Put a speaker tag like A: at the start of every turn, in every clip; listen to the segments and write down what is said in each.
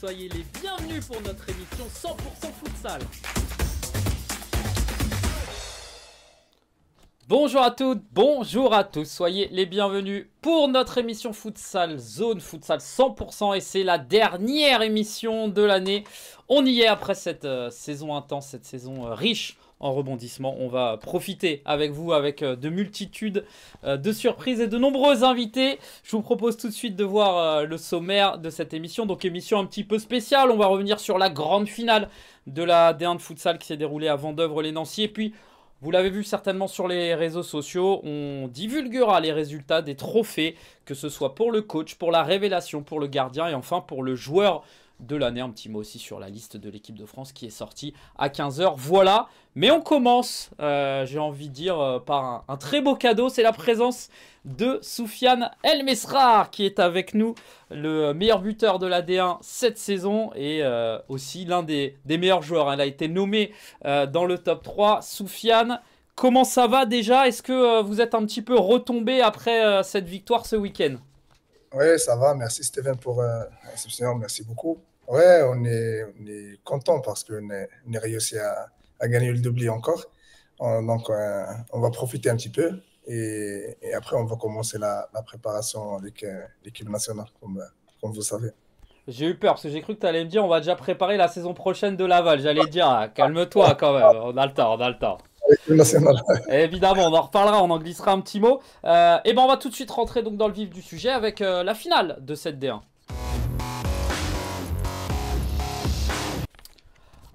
A: soyez les bienvenus pour notre émission 100% futsal. Bonjour à toutes, bonjour à tous, soyez les bienvenus pour notre émission futsal, zone futsal 100% et c'est la dernière émission de l'année. On y est après cette saison intense, cette saison riche en rebondissements. On va profiter avec vous, avec de multitudes de surprises et de nombreux invités. Je vous propose tout de suite de voir le sommaire de cette émission. Donc émission un petit peu spéciale, on va revenir sur la grande finale de la D1 de futsal qui s'est déroulée à Vendeuvre-les-Nancy. Et puis, vous l'avez vu certainement sur les réseaux sociaux, on divulguera les résultats des trophées, que ce soit pour le coach, pour la révélation, pour le gardien et enfin pour le joueur de l'année. Un petit mot aussi sur la liste de l'équipe de France qui est sortie à 15 h. Voilà, mais on commence, j'ai envie de dire, par un très beau cadeau. C'est la présence de Soufiane El Mesrar qui est avec nous, le meilleur buteur de la D1 cette saison et aussi l'un des meilleurs joueurs. Elle a été nommée dans le top 3. Soufiane, comment ça va déjà? Est-ce que vous êtes un petit peu retombé après cette victoire ce week-end?
B: Oui, ça va. Merci Steven pour l'inscription. Merci beaucoup. Ouais, on est content parce qu'on est réussi à gagner le doublé encore. Donc, on va profiter un petit peu et après, on va commencer la préparation avec l'équipe nationale, comme vous savez.
A: J'ai eu peur parce que j'ai cru que tu allais me dire on va déjà préparer la saison prochaine de Laval. J'allais dire calme-toi quand même, on a le temps, on a le temps.
B: L'équipe nationale.
A: Et évidemment, on en reparlera, on en glissera un petit mot. Et ben on va tout de suite rentrer donc dans le vif du sujet avec la finale de cette D1.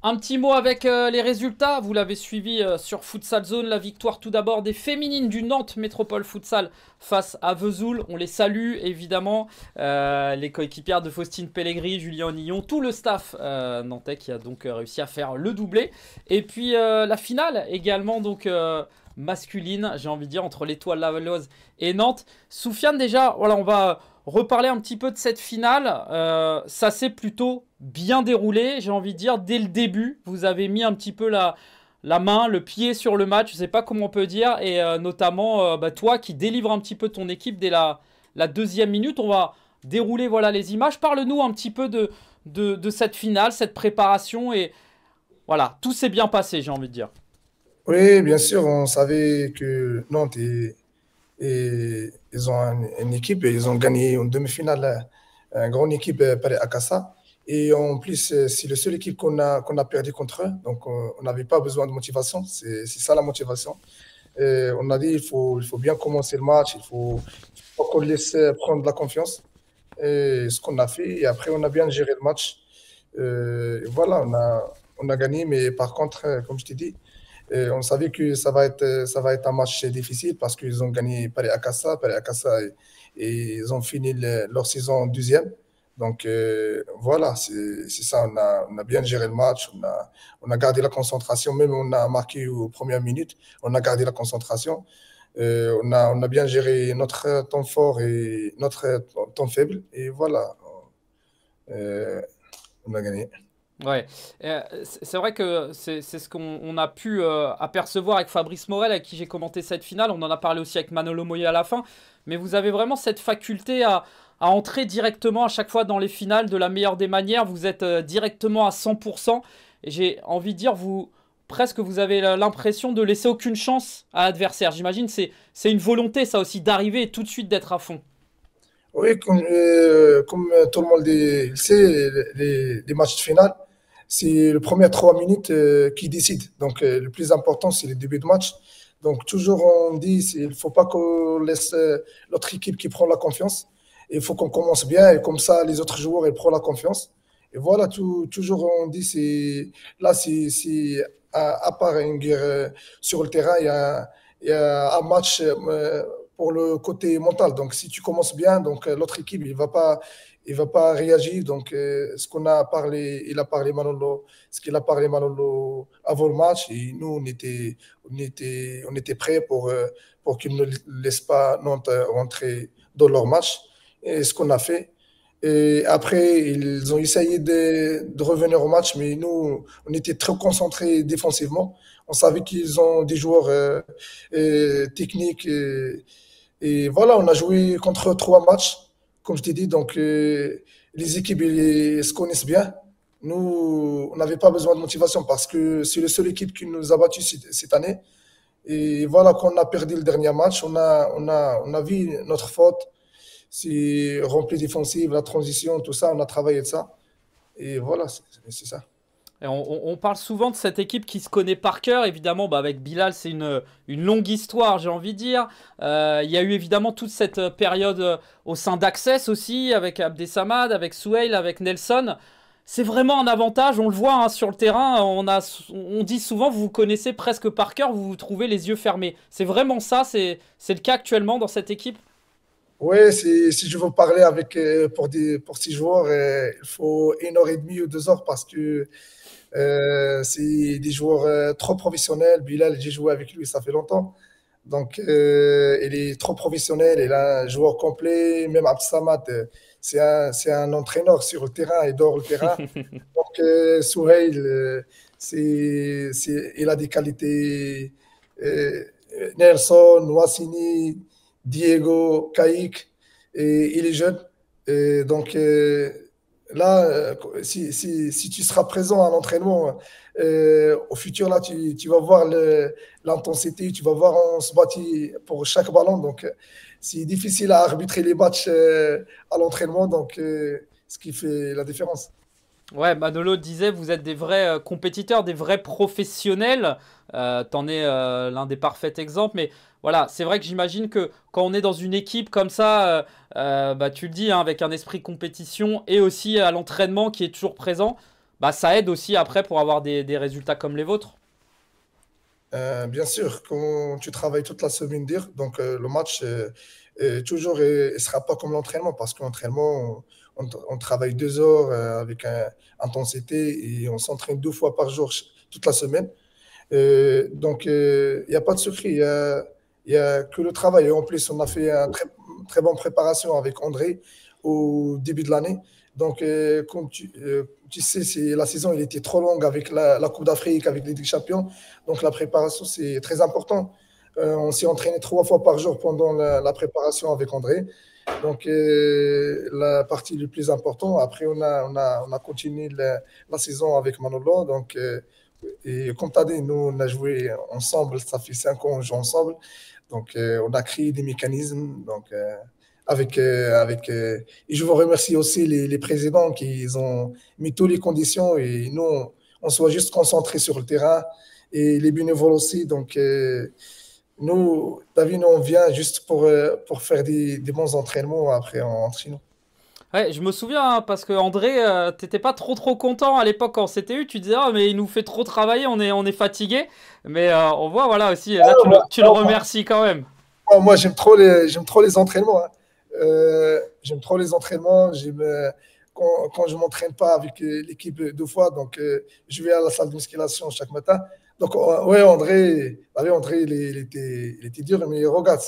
A: Un petit mot avec les résultats, vous l'avez suivi sur Futsal Zone, la victoire tout d'abord des féminines du Nantes Métropole Futsal face à Vesoul. On les salue évidemment, les coéquipières de Faustine Pellegrini, Julien Onillon, tout le staff nantais qui a donc réussi à faire le doublé. Et puis la finale également donc masculine, j'ai envie de dire, entre l'Étoile Lavalloise et Nantes. Soufiane, déjà, voilà, on va reparler un petit peu de cette finale. Ça s'est plutôt bien déroulé, j'ai envie de dire, dès le début. Vous avez mis un petit peu la main, le pied sur le match, je ne sais pas comment on peut dire, et notamment toi qui délivre un petit peu ton équipe dès la deuxième minute. On va dérouler voilà, les images. Parle-nous un petit peu de cette finale, cette préparation, et voilà, tout s'est bien passé, j'ai envie de dire.
B: Oui, bien sûr, on savait que Nantes, ils ont une équipe et ils ont gagné en demi-finale une grande équipe Paris Akassa. Et en plus, c'est la seule équipe qu'on a perdu contre eux. Donc, on n'avait pas besoin de motivation. C'est ça la motivation. Et on a dit il faut bien commencer le match. Faut qu'on laisse prendre la confiance. Et ce qu'on a fait. Et après, on a bien géré le match. Et voilà, on a gagné. Mais par contre, comme je t'ai dit, on savait que ça va être un match difficile parce qu'ils ont gagné Paris Akassa. Et ils ont fini leur saison deuxième. Donc voilà, c'est ça, on a bien géré le match, on a gardé la concentration, même on a marqué aux premières minutes, on a gardé la concentration. On a bien géré notre temps fort et notre temps faible. Et voilà, on a gagné.
A: Ouais, c'est vrai que c'est ce qu'on a pu apercevoir avec Fabrice Morel, avec qui j'ai commenté cette finale. On en a parlé aussi avec Manolo Moya à la fin. Mais vous avez vraiment cette faculté à entrer directement à chaque fois dans les finales de la meilleure des manières. Vous êtes directement à 100%. Et j'ai envie de dire, presque vous avez l'impression de laisser aucune chance à l'adversaire. J'imagine c'est une volonté ça aussi d'arriver et tout de suite d'être à fond.
B: Oui, comme tout le monde le sait, les matchs de finale, c'est les premières 3 minutes qui décident. Donc, le plus important, c'est le début de match. Donc, toujours, on dit, il ne faut pas qu'on laisse l'autre équipe qui prend la confiance. Il faut qu'on commence bien et comme ça, les autres joueurs, ils prennent la confiance. Et voilà, toujours, on dit, là, à part une guerre sur le terrain, il y a un match pour le côté mental. Donc, si tu commences bien, donc l'autre équipe, il va pas réagir. Donc, ce qu'on a parlé, il a parlé Manolo, ce qu'il a parlé Manolo avant le match, et nous, on était prêts pour qu'ils ne laissent pas Nantes rentrer dans leur match. Et ce qu'on a fait. Et après, ils ont essayé de revenir au match, mais nous, on était très concentrés défensivement. On savait qu'ils ont des joueurs techniques. Et voilà, on a joué contre 3 matchs, comme je t'ai dit. Donc, les équipes se connaissent bien. Nous, on n'avait pas besoin de motivation parce que c'est la seule équipe qui nous a battus cette année. Et voilà, quand on a perdu le dernier match, on a vu notre faute. C'est rempli défensif, la transition, tout ça, on a travaillé de ça. Et voilà, c'est ça.
A: Et on parle souvent de cette équipe qui se connaît par cœur. Évidemment, bah, avec Bilal, c'est une longue histoire, j'ai envie de dire. Il y a eu évidemment toute cette période au sein d'Access aussi, avec Abdesamad, avec Souheil, avec Nelson. C'est vraiment un avantage, on le voit hein, sur le terrain. On dit souvent, vous vous connaissez presque par cœur, vous vous trouvez les yeux fermés. C'est vraiment ça, c'est le cas actuellement dans cette équipe.
B: Oui, si je veux parler avec, pour ces joueurs, il faut 1 heure et demie ou 2 heures parce que c'est des joueurs trop professionnels. Bilal, j'ai joué avec lui, ça fait longtemps. Donc, il est trop professionnel. Il est un joueur complet. Même Absamad, c'est un entraîneur sur le terrain et dehors le terrain. Donc, Souheil, il a des qualités. euh, Nelson, Wassini, Diego, Kaïk, et il est jeune. Et donc, là, si tu seras présent à l'entraînement, au futur, là, tu vas voir l'intensité, tu vas voir on se battre pour chaque ballon. Donc, c'est difficile à arbitrer les matchs à l'entraînement, donc ce qui fait la différence.
A: Ouais, Manolo disait, vous êtes des vrais compétiteurs, des vrais professionnels. T'en es l'un des parfaits exemples. Mais voilà, c'est vrai que j'imagine que quand on est dans une équipe comme ça, bah, tu le dis, hein, avec un esprit compétition et aussi à l'entraînement qui est toujours présent, bah, ça aide aussi après pour avoir des résultats comme les vôtres.
B: Bien sûr, quand tu travailles toute la semaine dur, donc le match toujours ne sera pas comme l'entraînement parce que l'entraînement, on travaille 2 heures avec intensité et on s'entraîne 2 fois par jour toute la semaine. Donc il n'y a pas de secret, il y a que le travail. Et en plus, on a fait une très bonne préparation avec André au début de l'année. Donc, comme tu sais, la saison elle était trop longue avec la Coupe d'Afrique, avec les Ligues Champions. Donc, la préparation, c'est très important. On s'est entraîné 3 fois par jour pendant la préparation avec André. Donc, la partie le plus importante. Après, on a continué la saison avec Manolo. Donc, et comme tu as dit, nous, on a joué ensemble. Ça fait 5 ans qu'on joue ensemble. Donc, on a créé des mécanismes. Donc, et je vous remercie aussi les présidents qui ont mis toutes les conditions et nous, on soit juste concentrés sur le terrain et les bénévoles aussi. Donc, nous, David, nous, on vient juste pour faire des bons entraînements après entre nous.
A: Ouais, je me souviens, hein, parce que André, t'étais pas trop content à l'époque quand on s'était eu. Tu disais, ah, mais il nous fait trop travailler, on est fatigué. Mais on voit, voilà aussi, là, tu le remercies quand même.
B: Moi, j'aime trop les entraînements, hein. J'aime trop les entraînements. Quand je m'entraîne pas avec l'équipe 2 fois, donc je vais à la salle de musculation chaque matin. Donc, ouais, André il était dur, mais regarde,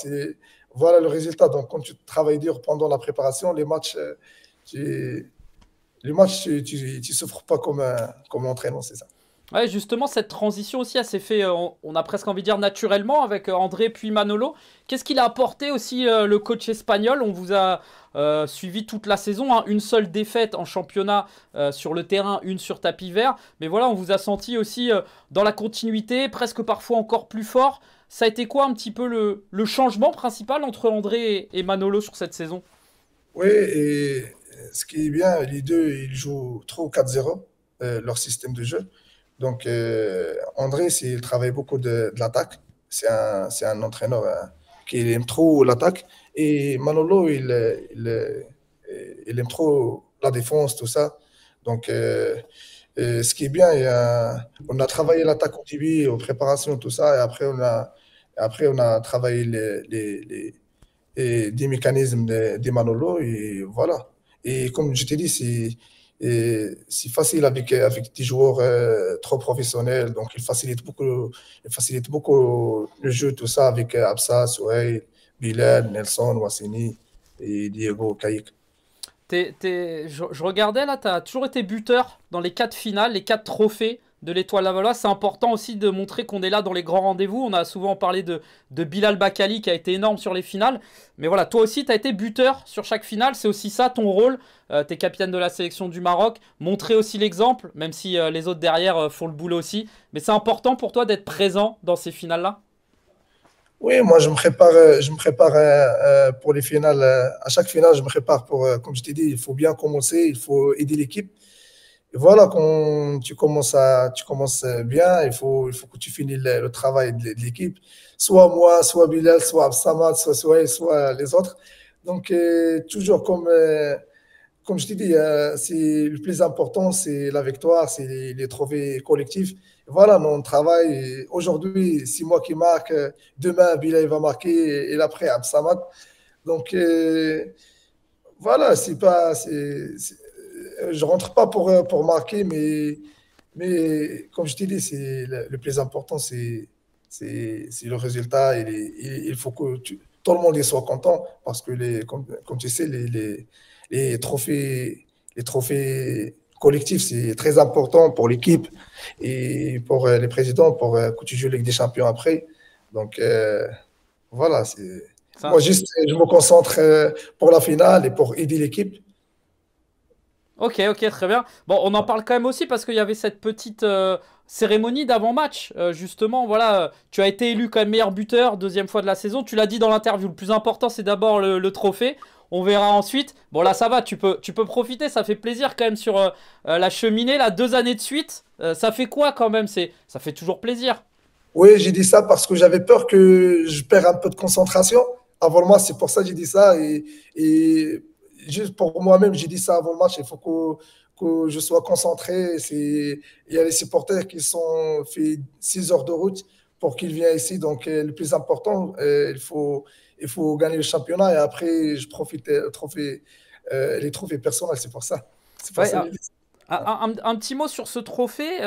B: voilà le résultat. Donc, quand tu travailles dur pendant la préparation, tu, tu souffres pas comme l'entraînement, c'est ça.
A: Ouais, justement, cette transition aussi, elle s'est fait, on a presque envie de dire naturellement avec André puis Manolo. Qu'est-ce qu'il a apporté aussi le coach espagnol? On vous a suivi toute la saison, hein. Une seule défaite en championnat sur le terrain, une sur tapis vert. Mais voilà, on vous a senti aussi dans la continuité, presque parfois encore plus fort. Ça a été quoi un petit peu le changement principal entre André et Manolo sur cette saison?
B: Oui, et ce qui est bien, les deux, ils jouent trop 4-0, leur système de jeu. Donc, André, il travaille beaucoup de l'attaque. C'est un entraîneur qui aime trop l'attaque. Et Manolo, il aime trop la défense, tout ça. Donc, ce qui est bien, on a travaillé l'attaque au début, aux préparations, tout ça. Et après, on a travaillé et des mécanismes des Manolo et voilà. Et comme je t'ai dit, c'est facile avec des joueurs trop professionnels, donc il facilite beaucoup le jeu, tout ça avec Absa, Souheil, Bilal, Nelson, Wassini et Diego Caïk.
A: Je regardais là, tu as toujours été buteur dans les 4 finales, les 4 trophées de l'Étoile Lavalloise. C'est important aussi de montrer qu'on est là dans les grands rendez-vous. On a souvent parlé de Bilal Bakali qui a été énorme sur les finales. Mais voilà, toi aussi, tu as été buteur sur chaque finale. C'est aussi ça ton rôle. Tu es capitaine de la sélection du Maroc. Montrer aussi l'exemple, même si les autres derrière font le boulot aussi. Mais c'est important pour toi d'être présent dans ces finales-là?
B: Oui, moi, je me prépare pour les finales. À chaque finale, je me prépare pour, comme je t'ai dit, il faut bien commencer, il faut aider l'équipe. Et voilà, quand tu commences bien, il faut que tu finisses le travail de l'équipe. Soit moi, soit Bilal, soit Absamad, soit les autres. Donc, toujours comme je t'ai dit, c'est le plus important, c'est la victoire, c'est les trophées collectifs. Voilà, on travaille. Aujourd'hui, c'est moi qui marque. Demain, Bilal va marquer et l'après, Absamad. Donc, voilà, je rentre pas pour marquer, mais comme je t'ai dit, c'est le plus important, c'est le résultat. Il faut que tout le monde y soit content parce que, comme tu sais, les les trophées collectifs, c'est très important pour l'équipe et pour les présidents, pour que tu joues Ligue des Champions après. Donc, voilà, moi,
A: Ça,
B: juste, je me concentre pour la finale et pour aider l'équipe.
A: Ok, ok, très bien. Bon, on en parle quand même aussi parce qu'il y avait cette petite cérémonie d'avant-match. Justement, voilà, tu as été élu quand même meilleur buteur, deuxième fois de la saison. Tu l'as dit dans l'interview, le plus important, c'est d'abord le trophée. On verra ensuite. Bon, là, ça va, tu peux profiter. Ça fait plaisir quand même sur la cheminée, là, 2 années de suite. Ça fait quoi quand même? Ça fait toujours plaisir.
B: Oui, j'ai dit ça parce que j'avais peur que je perds un peu de concentration avant le match. C'est pour ça que j'ai dit ça. Et juste pour moi-même, j'ai dit ça avant le match. Il faut que je sois concentré. Il y a les supporters qui sont fait 6 heures de route pour qu'ils viennent ici. Donc, le plus important, il faut gagner le championnat. Et après, je profite les trophées personnels. C'est pour ça. C'est pour
A: Ouais,
B: ça que j'ai dit ça.
A: un petit mot sur ce trophée.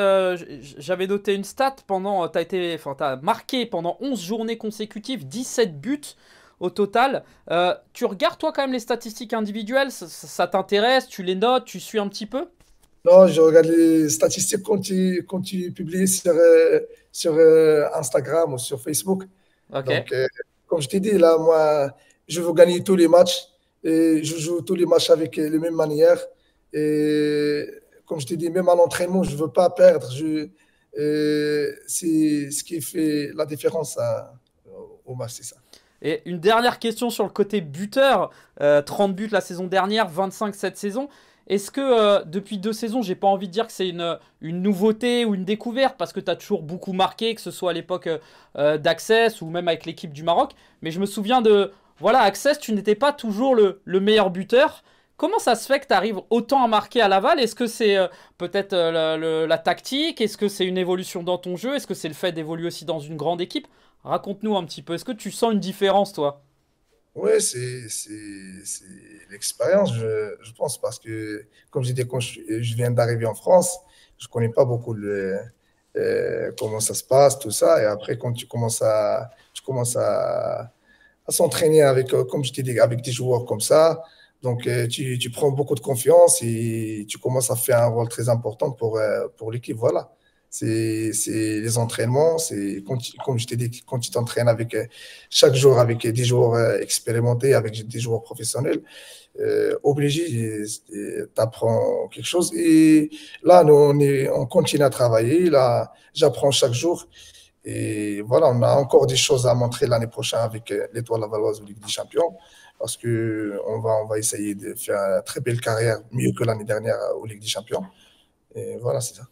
A: J'avais noté une stat pendant. T'as marqué pendant 11 journées consécutives 17 buts au total. Tu regardes toi quand même les statistiques individuelles, ça t'intéresse, tu les notes, tu suis un petit peu?
B: Non, je regarde les statistiques quand tu publies sur Instagram ou sur Facebook.
A: Ok.
B: Donc, comme je t'ai dit, là, moi, je veux gagner tous les matchs et je joue tous les matchs avec les mêmes manières. Et comme je t'ai dit, même à l'entraînement, je ne veux pas perdre. C'est ce qui fait la différence au match, c'est ça.
A: Et une dernière question sur le côté buteur. 30 buts la saison dernière, 25 cette saison. Est-ce que depuis 2 saisons, j'ai pas envie de dire que c'est une nouveauté ou une découverte, parce que tu as toujours beaucoup marqué, que ce soit à l'époque d'Access ou même avec l'équipe du Maroc. Mais je me souviens de, voilà, Access, tu n'étais pas toujours le meilleur buteur. Comment ça se fait que tu arrives autant à marquer à Laval? Est-ce que c'est peut-être la tactique? Est-ce que c'est une évolution dans ton jeu? Est-ce que c'est le fait d'évoluer aussi dans une grande équipe? Raconte-nous un petit peu. Est-ce que tu sens une différence, toi?
B: Oui, c'est l'expérience, je pense, parce que, comme j'ai dit, quand je viens d'arriver en France, je connais pas beaucoup comment ça se passe, tout ça. Et après, quand tu commences à s'entraîner avec, comme je t'ai dit, avec des joueurs comme ça, donc tu prends beaucoup de confiance et tu commences à faire un rôle très important pour l'équipe. Voilà. C'est les entraînements, comme je t'ai dit, quand tu t'entraînes avec chaque jour avec des joueurs expérimentés, avec des joueurs professionnels, obligé, tu apprends quelque chose. Et là, on continue à travailler. Là, j'apprends chaque jour. Et voilà, on a encore des choses à montrer l'année prochaine avec l'Étoile Lavalloise ou Ligue des Champions, parce on va essayer de faire une très belle carrière, mieux que l'année dernière au Ligue des Champions. Et voilà, c'est ça.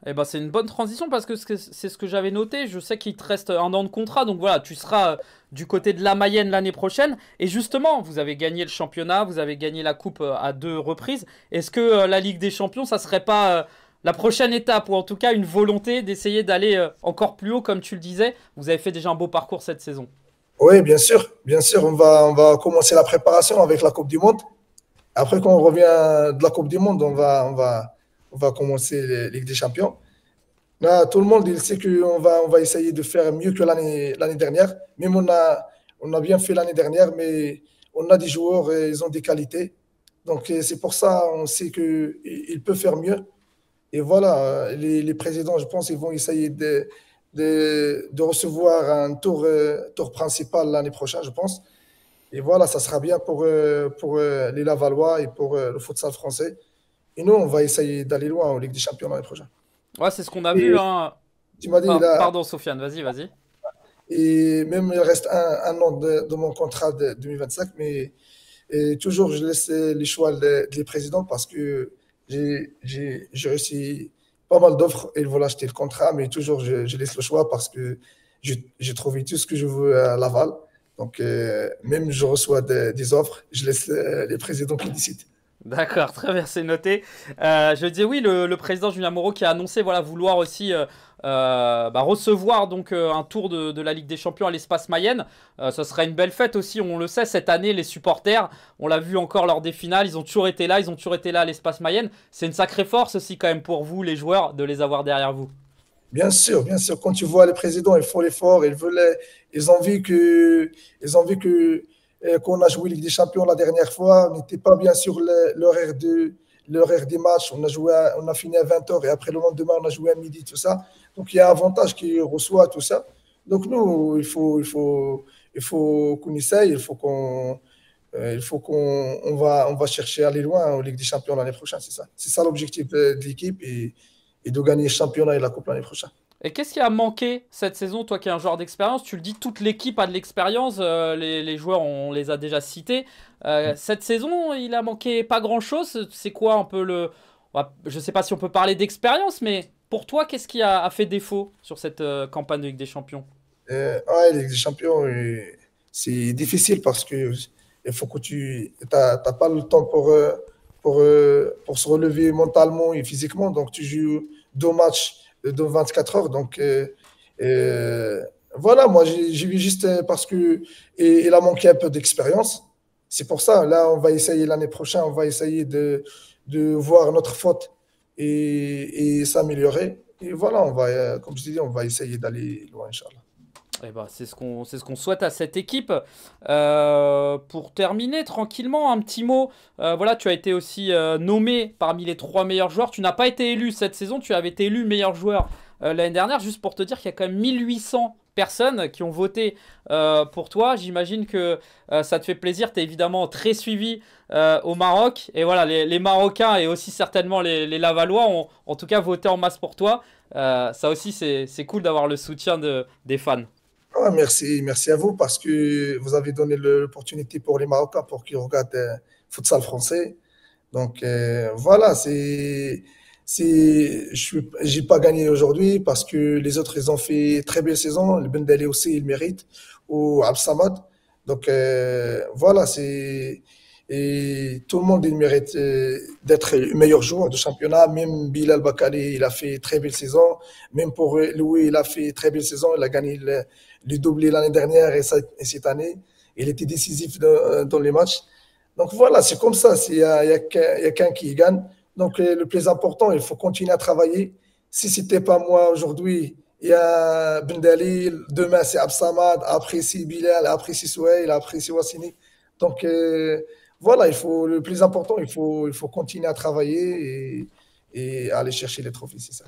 A: Eh ben, c'est une bonne transition parce que c'est ce que j'avais noté. Je sais qu'il te reste 1 an de contrat, donc voilà, tu seras du côté de la Mayenne l'année prochaine. Et justement, vous avez gagné le championnat, vous avez gagné la coupe à 2 reprises. Est-ce que la Ligue des Champions, ça serait pas la prochaine étape, ou en tout cas une volonté d'essayer d'aller encore plus haut, comme tu le disais? Vous avez fait déjà un beau parcours cette saison.
B: Oui, bien sûr, on va commencer la préparation avec la Coupe du Monde. Après, quand on revient de la Coupe du Monde, on va commencer la Ligue des Champions. Là, tout le monde il sait on va essayer de faire mieux que l'année dernière. Même on a bien fait l'année dernière, mais on a des joueurs et ils ont des qualités. Donc, c'est pour ça on sait qu'il peut faire mieux. Et voilà, les présidents, je pense, ils vont essayer de recevoir un tour principal l'année prochaine, je pense. Et voilà, ça sera bien pour les Lavallois et pour le futsal français. Et nous, on va essayer d'aller loin en Ligue des Champions l'année prochaine.
A: Ouais, c'est ce qu'on a vu,
B: Et
A: hein.
B: tu m'as dit, là,
A: Pardon, Sofiane, vas-y, vas-y.
B: et même il reste un an de mon contrat de 2025, mais et toujours je laisse les choix des présidents parce que j'ai reçu pas mal d'offres et ils veulent acheter le contrat, mais toujours je laisse le choix parce que j'ai trouvé tout ce que je veux à Laval. Donc, même je reçois des offres, je laisse les présidents qui décident.
A: D'accord, très bien, c'est noté. Je disais oui, le président Julien Moreau qui a annoncé voilà, vouloir aussi recevoir donc un tour de la Ligue des Champions à l'espace Mayenne. Ce serait une belle fête aussi, on le sait, cette année, les supporters, on l'a vu encore lors des finales, ils ont toujours été là, ils ont toujours été là à l'espace Mayenne. C'est une sacrée force aussi quand même pour vous, les joueurs, de les avoir derrière vous.
B: Bien sûr, quand tu vois les présidents, ils font l'effort, ils ont vu qu'on a joué Ligue des Champions la dernière fois, on n'était pas bien sur l'horaire des matchs, on a fini à 20 h et après le lendemain, on a joué à midi, tout ça. Donc, il y a un avantage qu'ils reçoivent, tout ça. Donc, nous, il faut qu'on essaye, on va chercher à aller loin en Ligue des Champions l'année prochaine, c'est ça. C'est ça l'objectif de l'équipe et de gagner le championnat et la Coupe l'année prochaine.
A: Et qu'est-ce qui a manqué cette saison, toi qui es un joueur d'expérience? Tu le dis, toute l'équipe a de l'expérience, les joueurs, on les a déjà cités. Cette saison, il a manqué pas grand-chose. C'est quoi un peu le... Je sais pas si on peut parler d'expérience, mais pour toi, qu'est-ce qui a fait défaut sur cette campagne de Ligue des Champions?
B: Ouais, Ligue des Champions, c'est difficile parce que il faut que tu t'as pas le temps pour se relever mentalement et physiquement. Donc, tu joues 2 matchs de 24 heures. Donc, euh, voilà, moi, j'ai vu juste parce que il a manqué un peu d'expérience. C'est pour ça, là, on va essayer l'année prochaine, on va essayer de voir notre faute et s'améliorer. Et voilà, comme je dis, on va essayer d'aller loin, Inch'Allah.
A: Eh ben, c'est ce qu'on souhaite à cette équipe. Pour terminer tranquillement, un petit mot. Voilà, tu as été aussi nommé parmi les 3 meilleurs joueurs. Tu n'as pas été élu cette saison, tu avais été élu meilleur joueur l'année dernière. Juste pour te dire qu'il y a quand même 1800 personnes qui ont voté pour toi. J'imagine que ça te fait plaisir. Tu es évidemment très suivi au Maroc. Et voilà, les Marocains et aussi certainement les Lavallois ont en tout cas voté en masse pour toi. Ça aussi, c'est cool d'avoir le soutien des fans.
B: Ah, merci à vous parce que vous avez donné l'opportunité pour les Marocains pour qu'ils regardent futsal français. Donc voilà, j'ai pas gagné aujourd'hui parce que les autres ils ont fait très belle saison. Le Ben Dali aussi il mérite ou Absamad. Donc voilà, et tout le monde il mérite d'être le meilleur joueur du championnat. Même Bilal Bakali il a fait très belle saison. Même pour Louis il a fait très belle saison. Il a gagné le doublé l'année dernière et cette année. Il était décisif dans les matchs. Donc voilà, c'est comme ça. Il y a qu'un qui gagne. Donc le plus important, il faut continuer à travailler. Si c'était pas moi aujourd'hui, il y a Ben Dalil, demain c'est Absamad, après c'est Bilal, après c'est Souhail, après c'est Wassini. Donc voilà, le plus important, il faut continuer à travailler et aller chercher les trophées, c'est ça.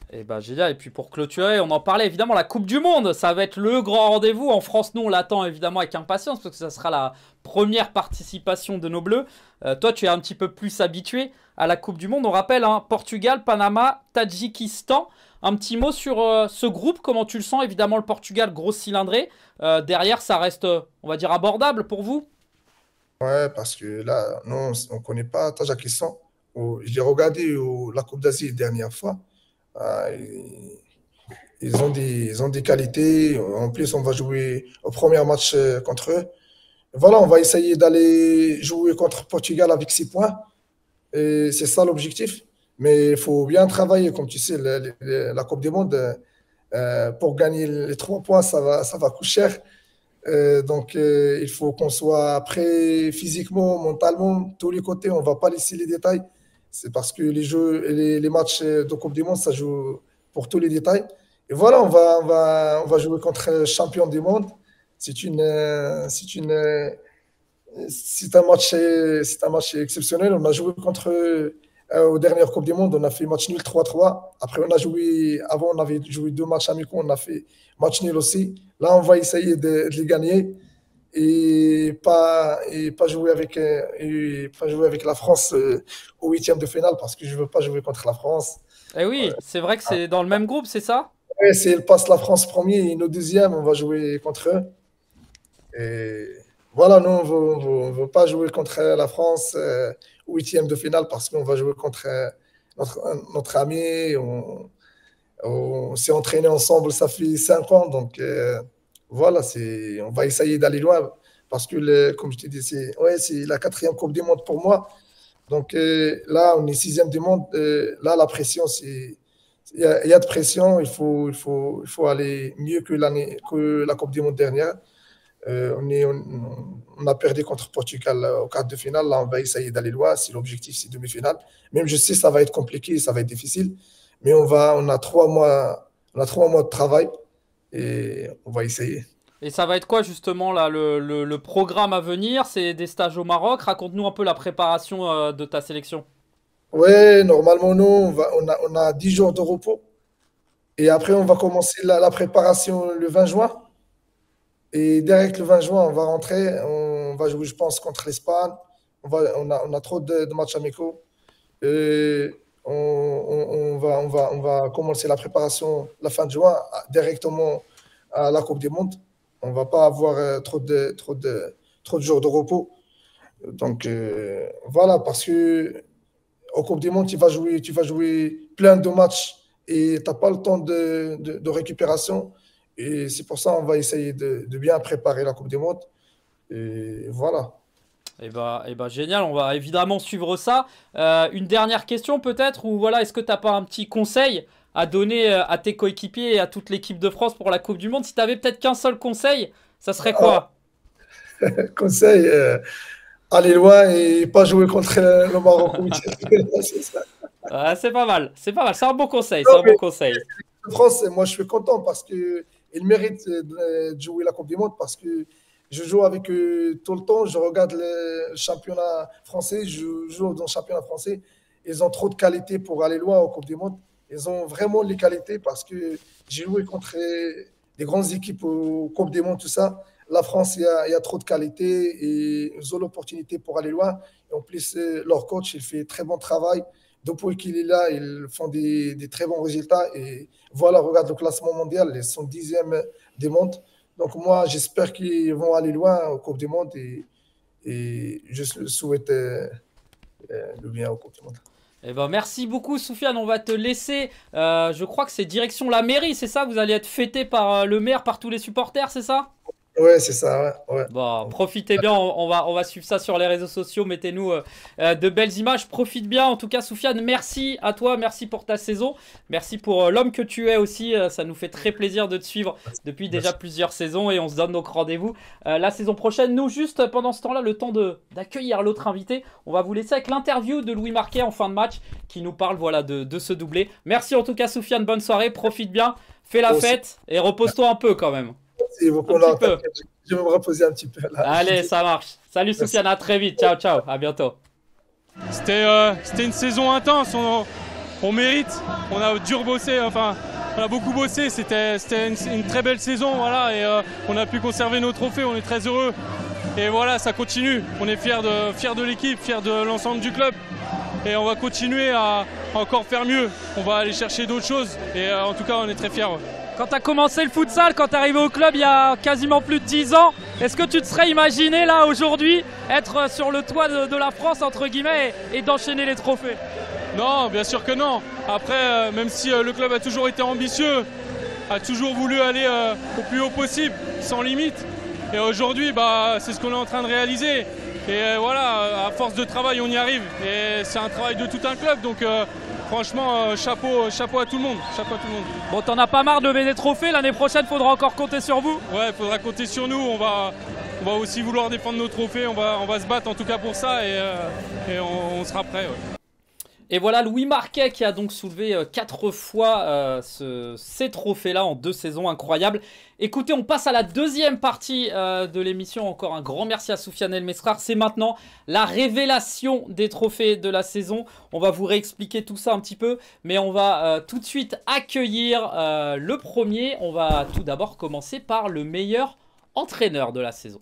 A: Et bah génial. Et puis pour clôturer, on en parlait évidemment, la Coupe du Monde, ça va être le grand rendez-vous. En France, nous, on l'attend évidemment avec impatience parce que ça sera la première participation de nos Bleus. Toi, tu es un petit peu plus habitué à la Coupe du Monde. On rappelle, hein, Portugal, Panama, Tadjikistan. Un petit mot sur ce groupe, comment tu le sens? Évidemment, le Portugal, grosse cylindrée. Derrière, ça reste, on va dire, abordable pour vous?
B: Ouais, parce que là, non, on ne connaît pas Tajakistan. J'ai regardé la Coupe d'Asie la dernière fois. Ah, ils ont des qualités. En plus, on va jouer au premier match contre eux. Voilà, on va essayer d'aller jouer contre Portugal avec 6 points. Et c'est ça l'objectif. Mais il faut bien travailler. Comme tu sais, la Coupe du Monde, pour gagner les 3 points, ça va coûter cher. Donc, il faut qu'on soit prêt physiquement, mentalement, tous les côtés. On ne va pas laisser les détails. C'est parce que les matchs de Coupe du Monde, ça joue pour tous les détails. Et voilà, on va jouer contre le champion du monde. C'est une, c'est une, c'est un match exceptionnel. On a joué contre Aux dernières Coupes du Monde, on a fait match nul 3-3. Après, avant, on avait joué 2 matchs amicaux, on a fait match nul aussi. Là, on va essayer de les gagner et pas jouer avec la France au 8e de finale parce que je ne veux pas jouer contre la France.
A: Eh oui, c'est vrai que c'est dans le même groupe, c'est ça?
B: Ouais, si elle passe la France premier et nous deuxième, on va jouer contre eux. Et voilà, nous, on veut pas jouer contre la France au 8e de finale parce qu'on va jouer contre notre ami. On s'est entraîné ensemble, ça fait 5 ans. Donc, voilà, on va essayer d'aller loin parce que, comme je t'ai dit, c'est la 4e Coupe du Monde pour moi. Donc, là, on est 6e du monde. Là, la pression, il y a de pression. Il faut aller mieux que la Coupe du Monde dernière. On a perdu contre Portugal au quart de finale. Là, on va essayer d'aller loin. Si l'objectif, c'est demi-finale. Même je sais, ça va être compliqué, ça va être difficile. Mais on a 3 mois de travail et on va essayer.
A: Et ça va être quoi justement là le programme à venir? C'est des stages au Maroc. Raconte-nous un peu la préparation de ta sélection.
B: Ouais, normalement, nous, on a 10 jours de repos. Et après, on va commencer la préparation le 20 juin. Et direct le 20 juin, on va rentrer. On va jouer, je pense, contre l'Espagne. On a trop de matchs amicaux. Et on va commencer la préparation la fin de juin directement à la Coupe du Monde. On ne va pas avoir trop de jours de repos. Donc, voilà, parce que au Coupe du Monde, tu vas jouer plein de matchs et tu n'as pas le temps de récupération. Et c'est pour ça qu'on va essayer de bien préparer la Coupe du Monde. Et voilà.
A: Eh ben, génial, on va évidemment suivre ça. Une dernière question peut-être, ou voilà, est-ce que tu n'as pas un petit conseil à donner à tes coéquipiers et à toute l'équipe de France pour la Coupe du Monde? Si tu avais peut-être qu'un seul conseil, ça serait quoi?
B: Conseil, aller loin et pas jouer contre le Maroc. C'est ça.
A: C'est pas mal, c'est pas mal, c'est un bon conseil, c'est
B: Non,
A: un
B: mais
A: bon conseil.
B: la France, moi, je suis content parce qu'ils méritent de jouer la Coupe du Monde parce que je joue avec eux tout le temps. Je regarde le championnat français, je joue dans le championnat français. Ils ont trop de qualité pour aller loin au Coupe du Monde. Ils ont vraiment les qualités parce que j'ai joué contre des grandes équipes au Coupe du Monde, tout ça. La France, il y a trop de qualité et ils ont l'opportunité pour aller loin. Et en plus, leur coach, il fait très bon travail. Depuis qu'il est là, ils font des très bons résultats. Et voilà, regarde le classement mondial, ils sont 10e du monde. Donc moi, j'espère qu'ils vont aller loin au Coupe du Monde et je souhaite le bien au Coupe du Monde.
A: Eh ben, merci beaucoup Soufiane, on va te laisser. Je crois que c'est direction la mairie, c'est ça? Vous allez être fêté par le maire, par tous les supporters, c'est ça?
B: Ouais, c'est ça, ouais.
A: Bon, profitez bien, on va suivre ça sur les réseaux sociaux, mettez-nous de belles images, profite bien. En tout cas, Soufiane, merci à toi, merci pour ta saison, merci pour l'homme que tu es aussi, ça nous fait très plaisir de te suivre depuis déjà plusieurs saisons et on se donne donc rendez-vous la saison prochaine. Nous, juste pendant ce temps-là, le temps d'accueillir l'autre invité, on va vous laisser avec l'interview de Louis Marquet en fin de match qui nous parle voilà, de ce doublé. Merci en tout cas Soufiane, bonne soirée, profite bien, fais la fête et repose-toi un peu quand même.
B: Merci beaucoup, là, je vais me reposer un petit peu là.
A: Allez, ça marche. Salut Soufiane, à très vite. Ciao, ciao, à bientôt.
C: C'était une saison intense, on mérite, on a dur bossé, enfin on a beaucoup bossé, c'était une très belle saison, voilà, et on a pu conserver nos trophées, on est très heureux. Et voilà, ça continue, on est fiers de l'équipe, fiers de l'ensemble du club. Et on va continuer à encore faire mieux, on va aller chercher d'autres choses, et en tout cas on est très fiers.
A: Quand tu as commencé le futsal, quand tu es arrivé au club il y a quasiment plus de 10 ans, est-ce que tu te serais imaginé là aujourd'hui être sur le toit de la France entre guillemets et d'enchaîner les trophées?
C: Non, bien sûr que non. Après, même si le club a toujours été ambitieux, a toujours voulu aller au plus haut possible, sans limite. Et aujourd'hui, c'est ce qu'on est en train de réaliser. Et voilà, à force de travail, on y arrive. Et c'est un travail de tout un club, donc franchement, chapeau à tout le monde. Chapeau à tout le monde.
A: Bon, t'en as pas marre de lever des trophées, l'année prochaine, faudra encore compter sur vous?
C: Ouais, faudra compter sur nous. On va aussi vouloir défendre nos trophées. On va se battre en tout cas pour ça et on sera prêt. Ouais.
A: Et voilà Louis Marquet qui a donc soulevé 4 fois ces trophées-là en 2 saisons, incroyable. Écoutez, on passe à la deuxième partie de l'émission. Encore un grand merci à Soufiane El Mesrar. C'est maintenant la révélation des trophées de la saison. On va vous réexpliquer tout ça un petit peu, mais on va tout de suite accueillir le premier. On va tout d'abord commencer par le meilleur entraîneur de la saison.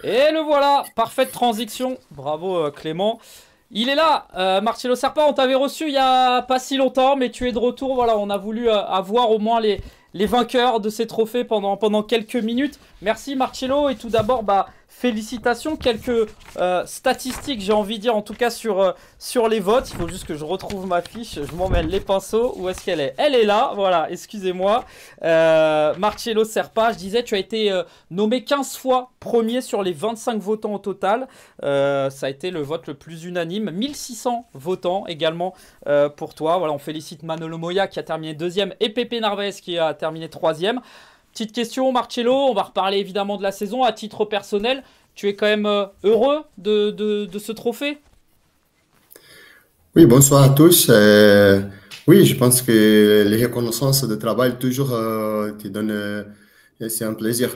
A: Et le voilà, parfaite transition, bravo Clément. Il est là, Marcelo Serpa, on t'avait reçu il n'y a pas si longtemps, mais tu es de retour. Voilà, on a voulu avoir au moins les vainqueurs de ces trophées pendant quelques minutes. Merci Marcelo, et tout d'abord, félicitations. Quelques statistiques, j'ai envie de dire, en tout cas sur les votes. Il faut juste que je retrouve ma fiche, je m'en mêle les pinceaux. Où est-ce qu'elle est? Elle est là, voilà, excusez-moi. Marcelo Serpa, je disais, tu as été nommé 15 fois premier sur les 25 votants au total. Ça a été le vote le plus unanime. 1600 votants également pour toi. Voilà, on félicite Manolo Moya qui a terminé deuxième et Pepe Narvaez qui a terminé troisième. Petite question, Marcelo, on va reparler évidemment de la saison. À titre personnel, tu es quand même heureux de ce trophée?
D: Oui, bonsoir à tous. Oui, je pense que les reconnaissances de travail toujours te donnent, c'est un plaisir.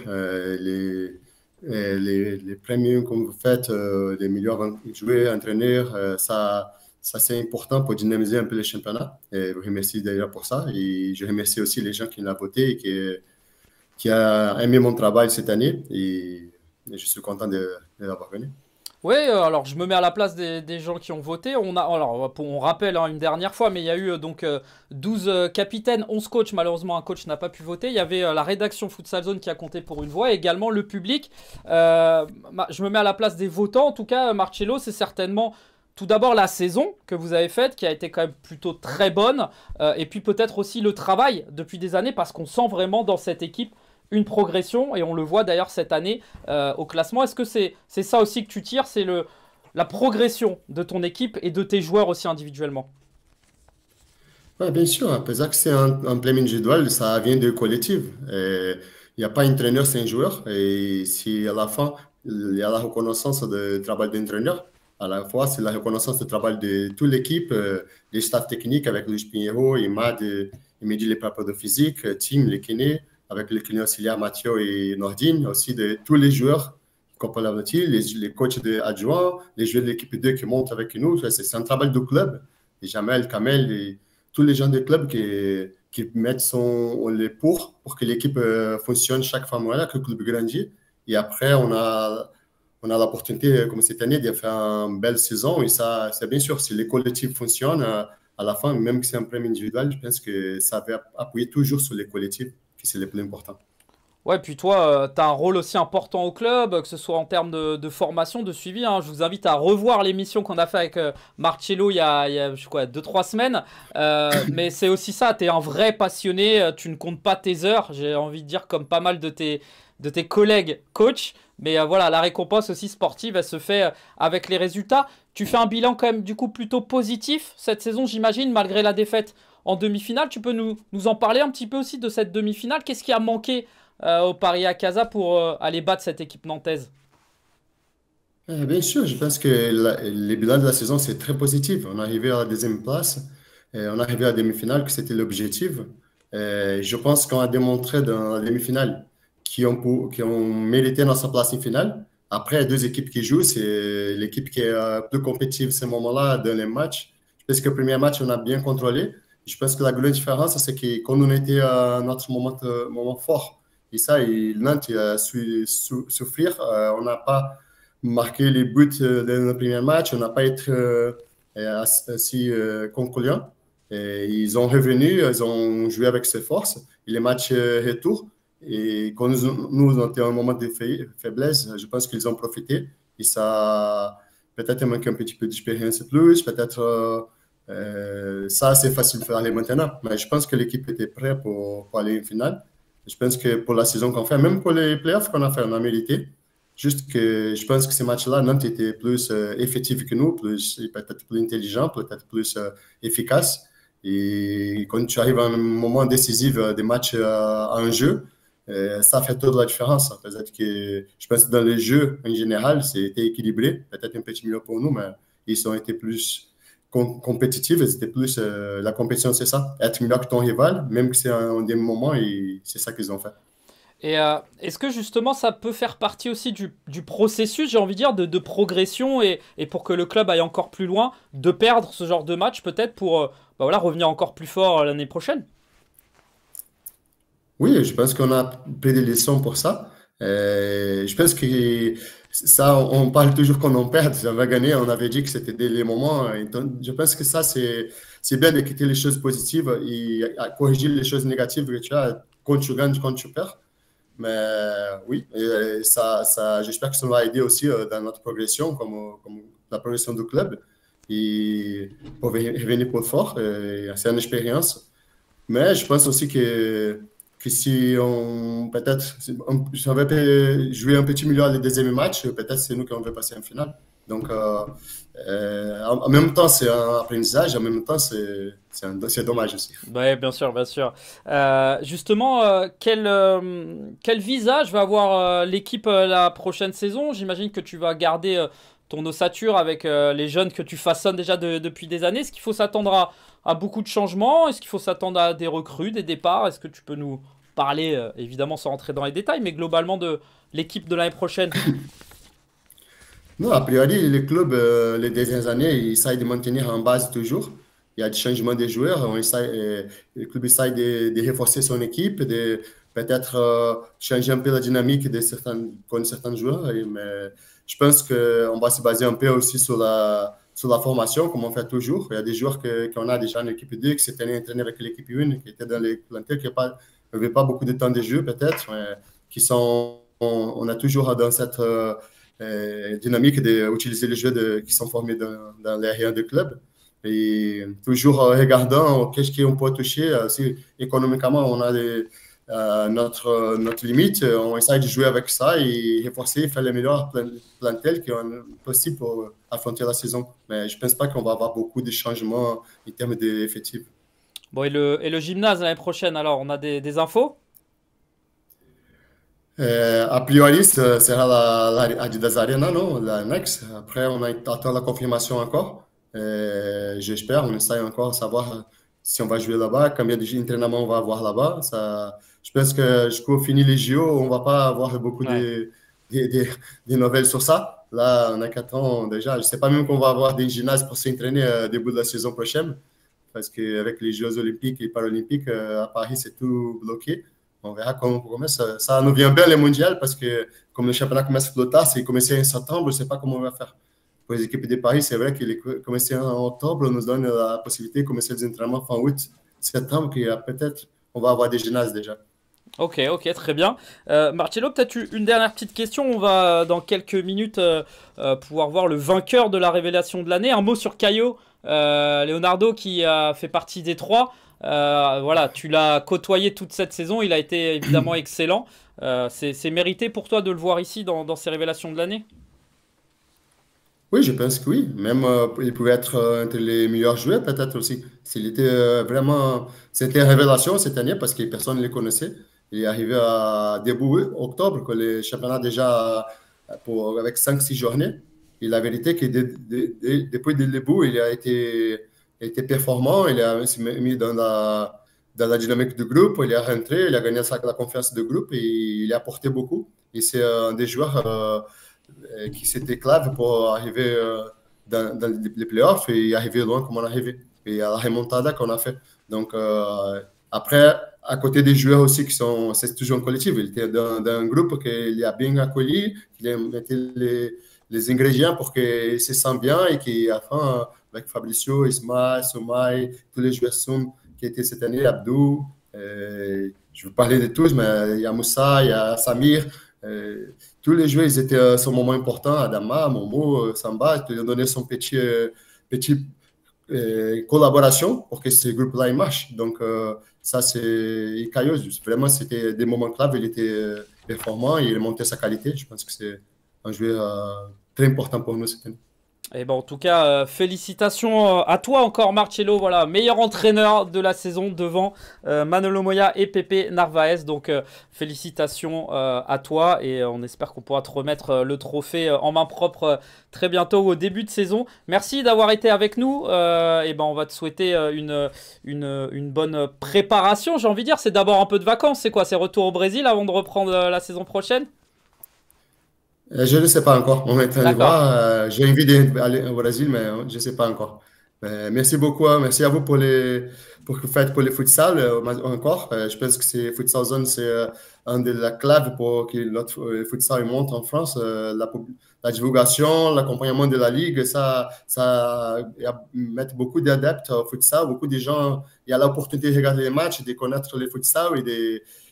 D: Les premiers que vous faites, les meilleurs joueurs, entraîneurs, ça c'est important pour dynamiser un peu le championnat. Et je vous remercie d'ailleurs pour ça. Et je remercie aussi les gens qui l'ont voté et qui a aimé mon travail cette année. Et je suis content de l'avoir gagné.
A: Oui, alors je me mets à la place des gens qui ont voté. On rappelle une dernière fois, mais il y a eu donc 12 capitaines, 11 coachs. Malheureusement, un coach n'a pas pu voter. Il y avait la rédaction Futsal Zone qui a compté pour une voix et également le public. Je me mets à la place des votants. En tout cas, Marcelo, c'est certainement tout d'abord la saison que vous avez faite qui a été quand même plutôt très bonne. Et puis peut-être aussi le travail depuis des années parce qu'on sent vraiment dans cette équipe une progression, et on le voit d'ailleurs cette année au classement. Est-ce que c'est ça aussi que tu tires, c'est la progression de ton équipe et de tes joueurs aussi individuellement?
D: Ouais, bien sûr, apesar que c'est un problème individuel, ça vient du collectif. Il n'y a pas un entraîneur sans joueur. Et si à la fin, il y a la reconnaissance du travail d'entraîneur, à la fois, c'est la reconnaissance du travail de toute l'équipe, les staffs techniques avec Luis Pinheiro, Imad, il me dit les préparateurs physiques, Tim, les kinés, avec les kinés auxiliaires Mathieu et Nordine, aussi de tous les joueurs qui comprennent la moitié, les coachs adjoints, les joueurs de l'équipe 2 qui montent avec nous. C'est un travail de club. Et Jamel, Kamel, et tous les gens du club qui mettent les pour que l'équipe fonctionne chaque fois, que le club grandit. Et après, on a l'opportunité, comme cette année, de faire une belle saison. Et ça, c'est bien sûr, si les collectifs fonctionnent, à la fin, même si c'est un premier individuel, je pense que ça va appuyer toujours sur les collectifs, qui c'est le plus important.
A: Ouais, puis toi, tu as un rôle aussi important au club, que ce soit en termes de formation, de suivi. Je vous invite à revoir l'émission qu'on a fait avec Marcelo il y a 2-3 semaines. Mais c'est aussi ça, tu es un vrai passionné, tu ne comptes pas tes heures, j'ai envie de dire, comme pas mal de tes collègues coachs. Mais voilà, la récompense aussi sportive, elle se fait avec les résultats. Tu fais un bilan quand même du coup plutôt positif cette saison, j'imagine, malgré la défaite en demi-finale. Tu peux nous en parler un petit peu aussi de cette demi-finale? Qu'est-ce qui a manqué au Paris à Casa pour aller battre cette équipe nantaise?
D: Bien sûr, je pense que les bilans de la saison, c'est très positif. On est arrivé à la deuxième place, et on est arrivé à la demi-finale, que c'était l'objectif. Je pense qu'on a démontré dans la demi-finale qui ont mérité notre place en finale. Après, deux équipes qui jouent, c'est l'équipe qui est plus compétitive à ce moment-là dans les matchs. Je pense que le premier match, on a bien contrôlé. Je pense que la grande différence, c'est que quand on était à notre moment fort, et ça, Nantes a su souffrir. On n'a pas marqué les buts dans le premier match, on n'a pas été si concluant. Ils ont revenu, ils ont joué avec ses forces. Et les matchs retour, et quand nous on était un moment de faiblesse, je pense qu'ils ont profité. Et ça, peut-être manqué un petit peu d'expérience plus, peut-être Ça, c'est facile de aller maintenant. Mais je pense que l'équipe était prête pour aller en finale. Je pense que pour la saison qu'on fait, même pour les playoffs qu'on a fait, on a mérité. Juste que je pense que ces matchs-là, Nantes était plus effectif que nous, peut-être plus intelligent, peut-être plus efficace. Et quand tu arrives à un moment décisif des matchs en jeu, ça fait toute la différence. Peut-être que je pense que dans les jeux, en général, c'était équilibré. Peut-être un petit milieu pour nous, mais ils ont été plus compétitifs. C'était plus la compétition, c'est ça. Être meilleur que ton rival, même que c'est un des moments, et c'est ça qu'ils ont fait.
A: Et est-ce que justement ça peut faire partie aussi du processus, j'ai envie de dire, de progression et pour que le club aille encore plus loin, de perdre ce genre de match peut-être pour bah voilà, revenir encore plus fort l'année prochaine?
D: Oui, je pense qu'on a pris des leçons pour ça. Je pense que ça, on parle toujours qu'on en perd. On va gagner, on avait dit que c'était les moments. Et donc, je pense que ça, c'est bien de quitter les choses positives et à corriger les choses négatives que tu as quand tu gagnes, quand tu perds. Mais oui, et j'espère que ça va aider aussi dans notre progression, comme la progression du club. Et pour revenir pour fort, c'est une expérience. Mais je pense aussi que si on peut-être si on veut jouer un petit milieu les deuxième match, peut-être c'est nous qui on veut passer en finale. Donc en même temps c'est un apprentissage, en même temps c'est dommage aussi.
A: Oui, bien sûr, bien sûr. Justement, quel visage va avoir l'équipe la prochaine saison? J'imagine que tu vas garder ton ossature avec les jeunes que tu façonnes déjà depuis des années. Est-ce qu'il faut s'attendre à beaucoup de changements? Est-ce qu'il faut s'attendre à des recrues, des départs? Est-ce que tu peux nous parler, évidemment sans rentrer dans les détails, mais globalement de l'équipe de l'année prochaine?
D: Non, a priori, le club, les dernières années, il essaie de maintenir en base toujours. Il y a des changements des joueurs. Le club essaie de renforcer son équipe, de peut-être changer un peu la dynamique de certains joueurs. Mais je pense qu'on va se baser un peu aussi sur la formation, comme on fait toujours. Il y a des joueurs qu'on a déjà en équipe 2, qui s'étaient entraînés avec l'équipe 1, qui étaient dans les plantés, qui n'avaient pas beaucoup de temps de jeu, peut-être, mais on a toujours dans cette dynamique d'utiliser les jeux qui sont formés dans les aériens du club. Et toujours regardant qu'est-ce qu'on peut toucher. Si économiquement, on a notre limite, on essaie de jouer avec ça et renforcer, faire les meilleures plantelles qui sont possibles pour affronter la saison. Mais je ne pense pas qu'on va avoir beaucoup de changements en termes d'effectifs.
A: Bon, et le gymnase l'année prochaine, alors, on a des infos?
D: A priori, ce sera la Adidas Arena, non? La Next. Après, on attend la confirmation encore. J'espère, on essaie encore de savoir si on va jouer là-bas, combien d'entraînements on va avoir là-bas. Je pense que jusqu'au fini les JO, on ne va pas avoir beaucoup
A: Ouais.
D: de nouvelles sur ça. Là, on a 4 ans déjà. Je ne sais pas même qu'on va avoir des gymnases pour s'entraîner au début de la saison prochaine. Parce qu'avec les Jeux olympiques et paralympiques, à Paris, c'est tout bloqué. On verra comment on commence. Ça nous vient bien les mondiales parce que comme le championnat commence plus tard, c'est commencé en septembre, je ne sais pas comment on va faire. Pour les équipes de Paris, c'est vrai qu'il est commencé en octobre, nous donne la possibilité de commencer les entraînements fin août, septembre, peut-être on va avoir des gymnases déjà.
A: Ok, ok, très bien. Marcello, peut-être une dernière petite question. On va dans quelques minutes pouvoir voir le vainqueur de la révélation de l'année. Un mot sur Caio, Leonardo, qui a fait partie des trois. Voilà, tu l'as côtoyé toute cette saison. Il a été évidemment excellent. C'est mérité pour toi de le voir ici dans ces révélations de l'année?
D: Oui, je pense que oui. Même il pouvait être entre les meilleurs joueurs peut-être aussi. S'il était vraiment... C'était une révélation cette année parce que personne ne le connaissait. Il est arrivé à début octobre, que le championnat déjà avec 5-6 journées. Et la vérité est que depuis le début, été performant. Il a s'est mis dans la dynamique du groupe. Il est rentré, il a gagné la confiance du groupe et il a apporté beaucoup. Et c'est un des joueurs... qui c'était clave pour arriver dans les playoffs et arriver loin comme on est arrivé. Et à la remontada qu'on a fait. Donc, après, à côté des joueurs aussi c'est toujours un collectif. Il était dans un groupe qu'il a bien accueilli, qu'il a mis les ingrédients pour qu'il se sente bien et qu'à la fin, avec Fabricio, Ismaël, Soumaï, tous les joueurs qui étaient cette année, Abdou, je vais parler de tous, mais il y a Moussa, il y a Samir, tous les joueurs, ils étaient à ce moment important. Adama, Momo, Samba, ils ont donné son petit collaboration pour que ce groupe-là marche. Donc, ça, c'est Caio. Vraiment, c'était des moments clés. Il était performant, il a monté sa qualité. Je pense que c'est un joueur très important pour nous cette année.
A: Et ben en tout cas, félicitations à toi encore Marcelo, voilà, meilleur entraîneur de la saison devant Manolo Moya et Pepe Narvaez. Donc félicitations à toi et on espère qu'on pourra te remettre le trophée en main propre très bientôt au début de saison. Merci d'avoir été avec nous. Et ben on va te souhaiter une bonne préparation. J'ai envie de dire, c'est d'abord un peu de vacances. C'est quoi? C'est retour au Brésil avant de reprendre la saison prochaine?
D: Je ne sais pas encore. On est en train de voir. J'ai envie d'aller au Brésil, mais je ne sais pas encore. Merci beaucoup. Merci à vous pour que vous faites pour le futsal encore. Je pense que Futsal Zone, c'est un de la clave pour que notre futsal monte en France. La divulgation, l'accompagnement de la ligue, ça met beaucoup d'adeptes au futsal. Beaucoup de gens, il y a l'opportunité de regarder les matchs, de connaître le futsal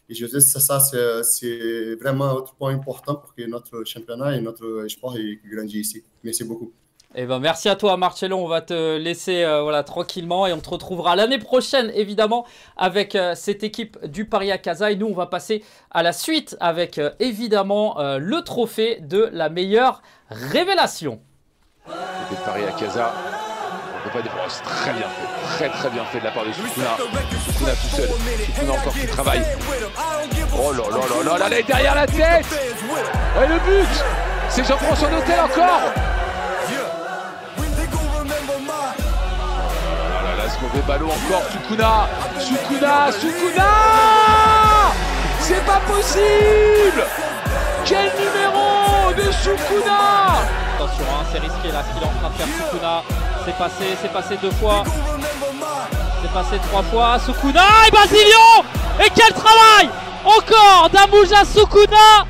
D: et je dis que ça, c'est vraiment un autre point important pour que notre championnat et notre sport grandissent ici. Merci beaucoup.
A: Eh ben, merci à toi Marcelo, on va te laisser voilà, tranquillement et on te retrouvera l'année prochaine évidemment avec cette équipe du Paris Casa. Et nous on va passer à la suite avec évidemment le trophée de la meilleure révélation.
E: Le Paris Casa, on ne peut pas dire, c'est très bien fait, très bien fait de la part de Sukuna. Sukuna tout seul, Sukuna encore qui travaille. Oh là là là là là, elle est derrière la tête. Et le but, c'est Jean-François Notel encore. Ce mauvais ballon encore, Sukuna. C'est pas possible. Quel numéro de Sukuna.
A: Attention, hein, c'est risqué là ce qu'il est en train de faire Sukuna. C'est passé 2 fois. C'est passé 3 fois. Sukuna et Basilio. Et quel travail encore d'Amouja Sukuna.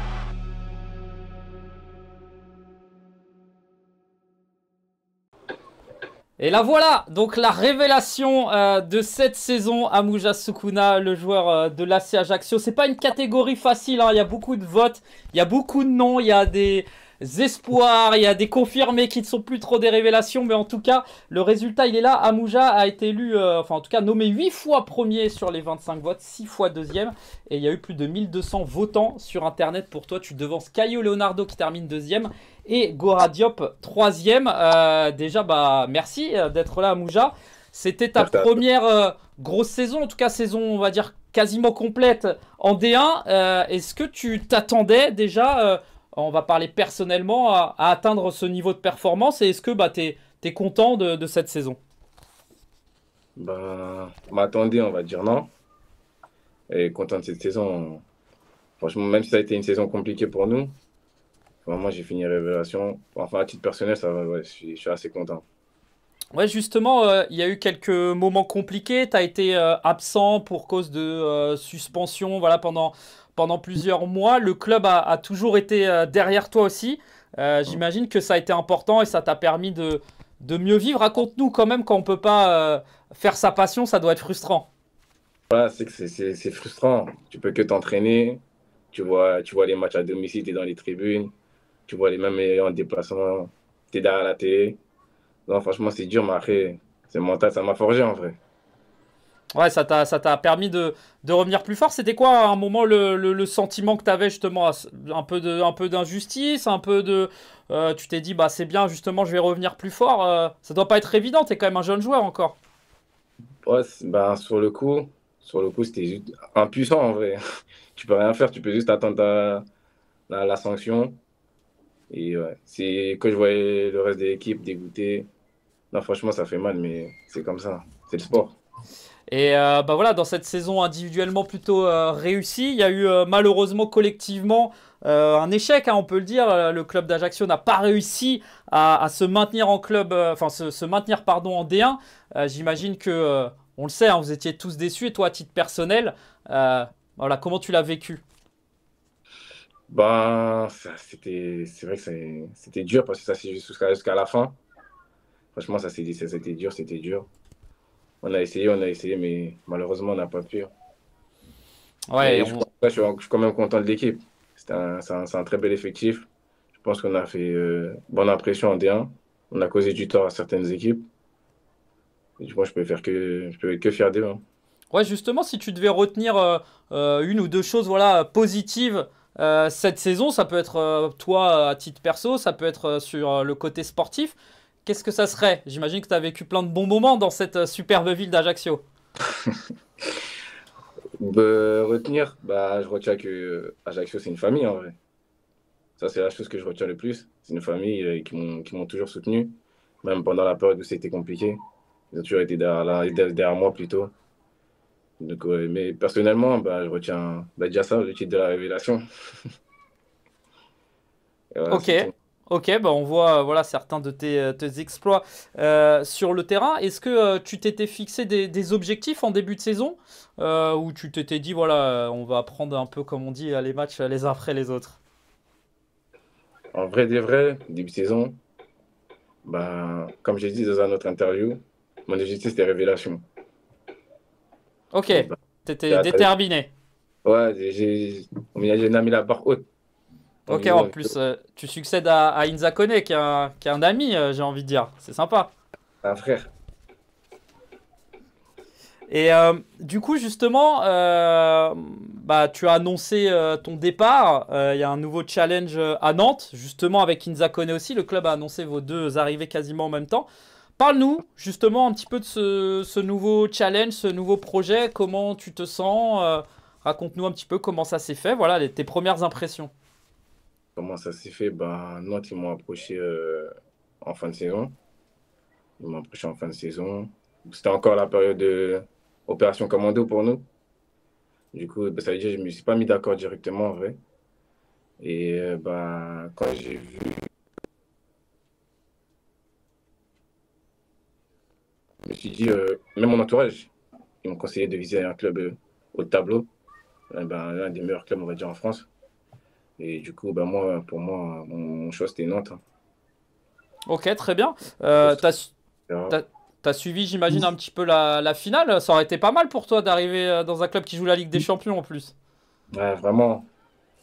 A: Et là voilà, donc la révélation de cette saison, Amouja Sukuna, le joueur de l'AC Ajaccio. C'est pas une catégorie facile, hein. Il y a beaucoup de votes, il y a beaucoup de noms, il y a des espoirs, il y a des confirmés qui ne sont plus trop des révélations, mais en tout cas, le résultat il est là. Amouja a été élu, enfin en tout cas nommé 8 fois premier sur les 25 votes, 6 fois deuxième, et il y a eu plus de 1200 votants sur internet pour toi. Tu devances Caio Leonardo qui termine deuxième et Gora Diop troisième. Déjà bah merci d'être là Amouja. C'était ta première grosse saison, en tout cas saison on va dire quasiment complète en D1. Est-ce que tu t'attendais déjà on va parler personnellement à atteindre ce niveau de performance et est-ce que bah, tu es content de cette saison?
F: Ben, m'attendais, on va dire non. Et content de cette saison. Franchement, même si ça a été une saison compliquée pour nous, vraiment j'ai fini révélation. Enfin, à titre personnel, ça va, ouais, je suis assez content.
A: Ouais, justement, il y a eu quelques moments compliqués. Tu as été absent pour cause de suspension voilà, pendant plusieurs mois. Le club a toujours été derrière toi aussi. J'imagine que ça a été important et ça t'a permis de mieux vivre. Raconte-nous quand même, quand on ne peut pas faire sa passion, ça doit être frustrant.
F: Voilà, c'est frustrant. Tu peux que t'entraîner. Tu vois les matchs à domicile, tu es dans les tribunes. Tu vois les mêmes en déplacement. Tu es derrière la télé. Non, franchement, c'est dur, mais après, c'est mental. Ça m'a forgé en vrai.
A: Ouais, ça t'a permis de revenir plus fort. C'était quoi à un moment le sentiment que tu avais justement? Un peu d'injustice, un peu de... tu t'es dit, bah c'est bien, justement, je vais revenir plus fort. Ça doit pas être évident, tu es quand même un jeune joueur encore.
F: Ouais, ben, sur le coup, c'était juste impuissant en vrai. Tu peux rien faire, tu peux juste attendre la sanction. Et ouais, c'est quand je voyais le reste de l'équipe dégoûté. Non, franchement, ça fait mal, mais c'est comme ça. C'est le sport.
A: Et bah voilà, dans cette saison individuellement plutôt réussie, il y a eu malheureusement collectivement un échec, hein, on peut le dire. Le club d'Ajaccio n'a pas réussi à se maintenir en club, enfin se maintenir pardon en D1. J'imagine que on le sait, hein, vous étiez tous déçus. Et toi, à titre personnel, voilà, comment tu l'as vécu?
F: Ben, c'est vrai que c'était dur parce que ça s'est juste jusqu'à la fin. Franchement, c'était dur. On a essayé, mais malheureusement, on n'a pas pu.
A: Ouais,
F: Je suis quand même content de l'équipe. C'est un très bel effectif. Je pense qu'on a fait bonne impression en D1. On a causé du tort à certaines équipes. Et moi, je peux être que fier d'eux. Hein.
A: Ouais, justement, si tu devais retenir une ou deux choses voilà, positives cette saison, ça peut être toi à titre perso, ça peut être sur le côté sportif. Qu'est-ce que ça serait? J'imagine que tu as vécu plein de bons moments dans cette superbe ville d'Ajaccio.
F: Retenir, bah, je retiens que Ajaccio, c'est une famille en vrai. Ça, c'est la chose que je retiens le plus. C'est une famille qui m'ont toujours soutenu, même pendant la période où c'était compliqué. Ils ont toujours été derrière moi plutôt. Donc, ouais, mais personnellement, bah, je retiens déjà ça, le titre de la révélation. Et voilà,
A: Ok, ok, bah on voit voilà, certains de tes exploits sur le terrain. Est-ce que tu t'étais fixé des objectifs en début de saison ou tu t'étais dit, voilà, on va prendre un peu, comme on dit, les matchs les uns après les autres?
F: En vrai des vrais, début de saison, bah, comme j'ai dit dans une autre interview, mon objectif c'était révélation.
A: Ok,
F: Bah,
A: t'étais déterminé.
F: ouais, j'ai mis la barre haute. Donc,
A: Ok, en plus, tu succèdes à Inza Koné, qui est un ami, j'ai envie de dire. C'est sympa.
F: un frère.
A: Et du coup, justement, bah, tu as annoncé ton départ. Il y a un nouveau challenge à Nantes, justement avec Inza Koné aussi. Le club a annoncé vos deux arrivées quasiment en même temps. Parle-nous justement un petit peu de ce nouveau challenge, ce nouveau projet. Comment tu te sens? Raconte-nous un petit peu comment ça s'est fait. Voilà, tes premières impressions.
F: Comment ça s'est fait? Ben, Nantes, ils m'ont approché en fin de saison. Ils m'ont approché en fin de saison. C'était encore la période de opération commando pour nous. Du coup, ben, ça veut dire que je ne me suis pas mis d'accord directement en vrai. Et ben, quand j'ai vu, je me suis dit, même mon entourage, ils m'ont conseillé de viser un club haut de tableau. Ben, l'un des meilleurs clubs, on va dire, en France. Et du coup, ben pour moi, mon choix, c'était Nantes. Hein.
A: Ok, très bien. T'as suivi, j'imagine, un petit peu la finale. Ça aurait été pas mal pour toi d'arriver dans un club qui joue la Ligue des Champions en plus.
F: Ouais, vraiment.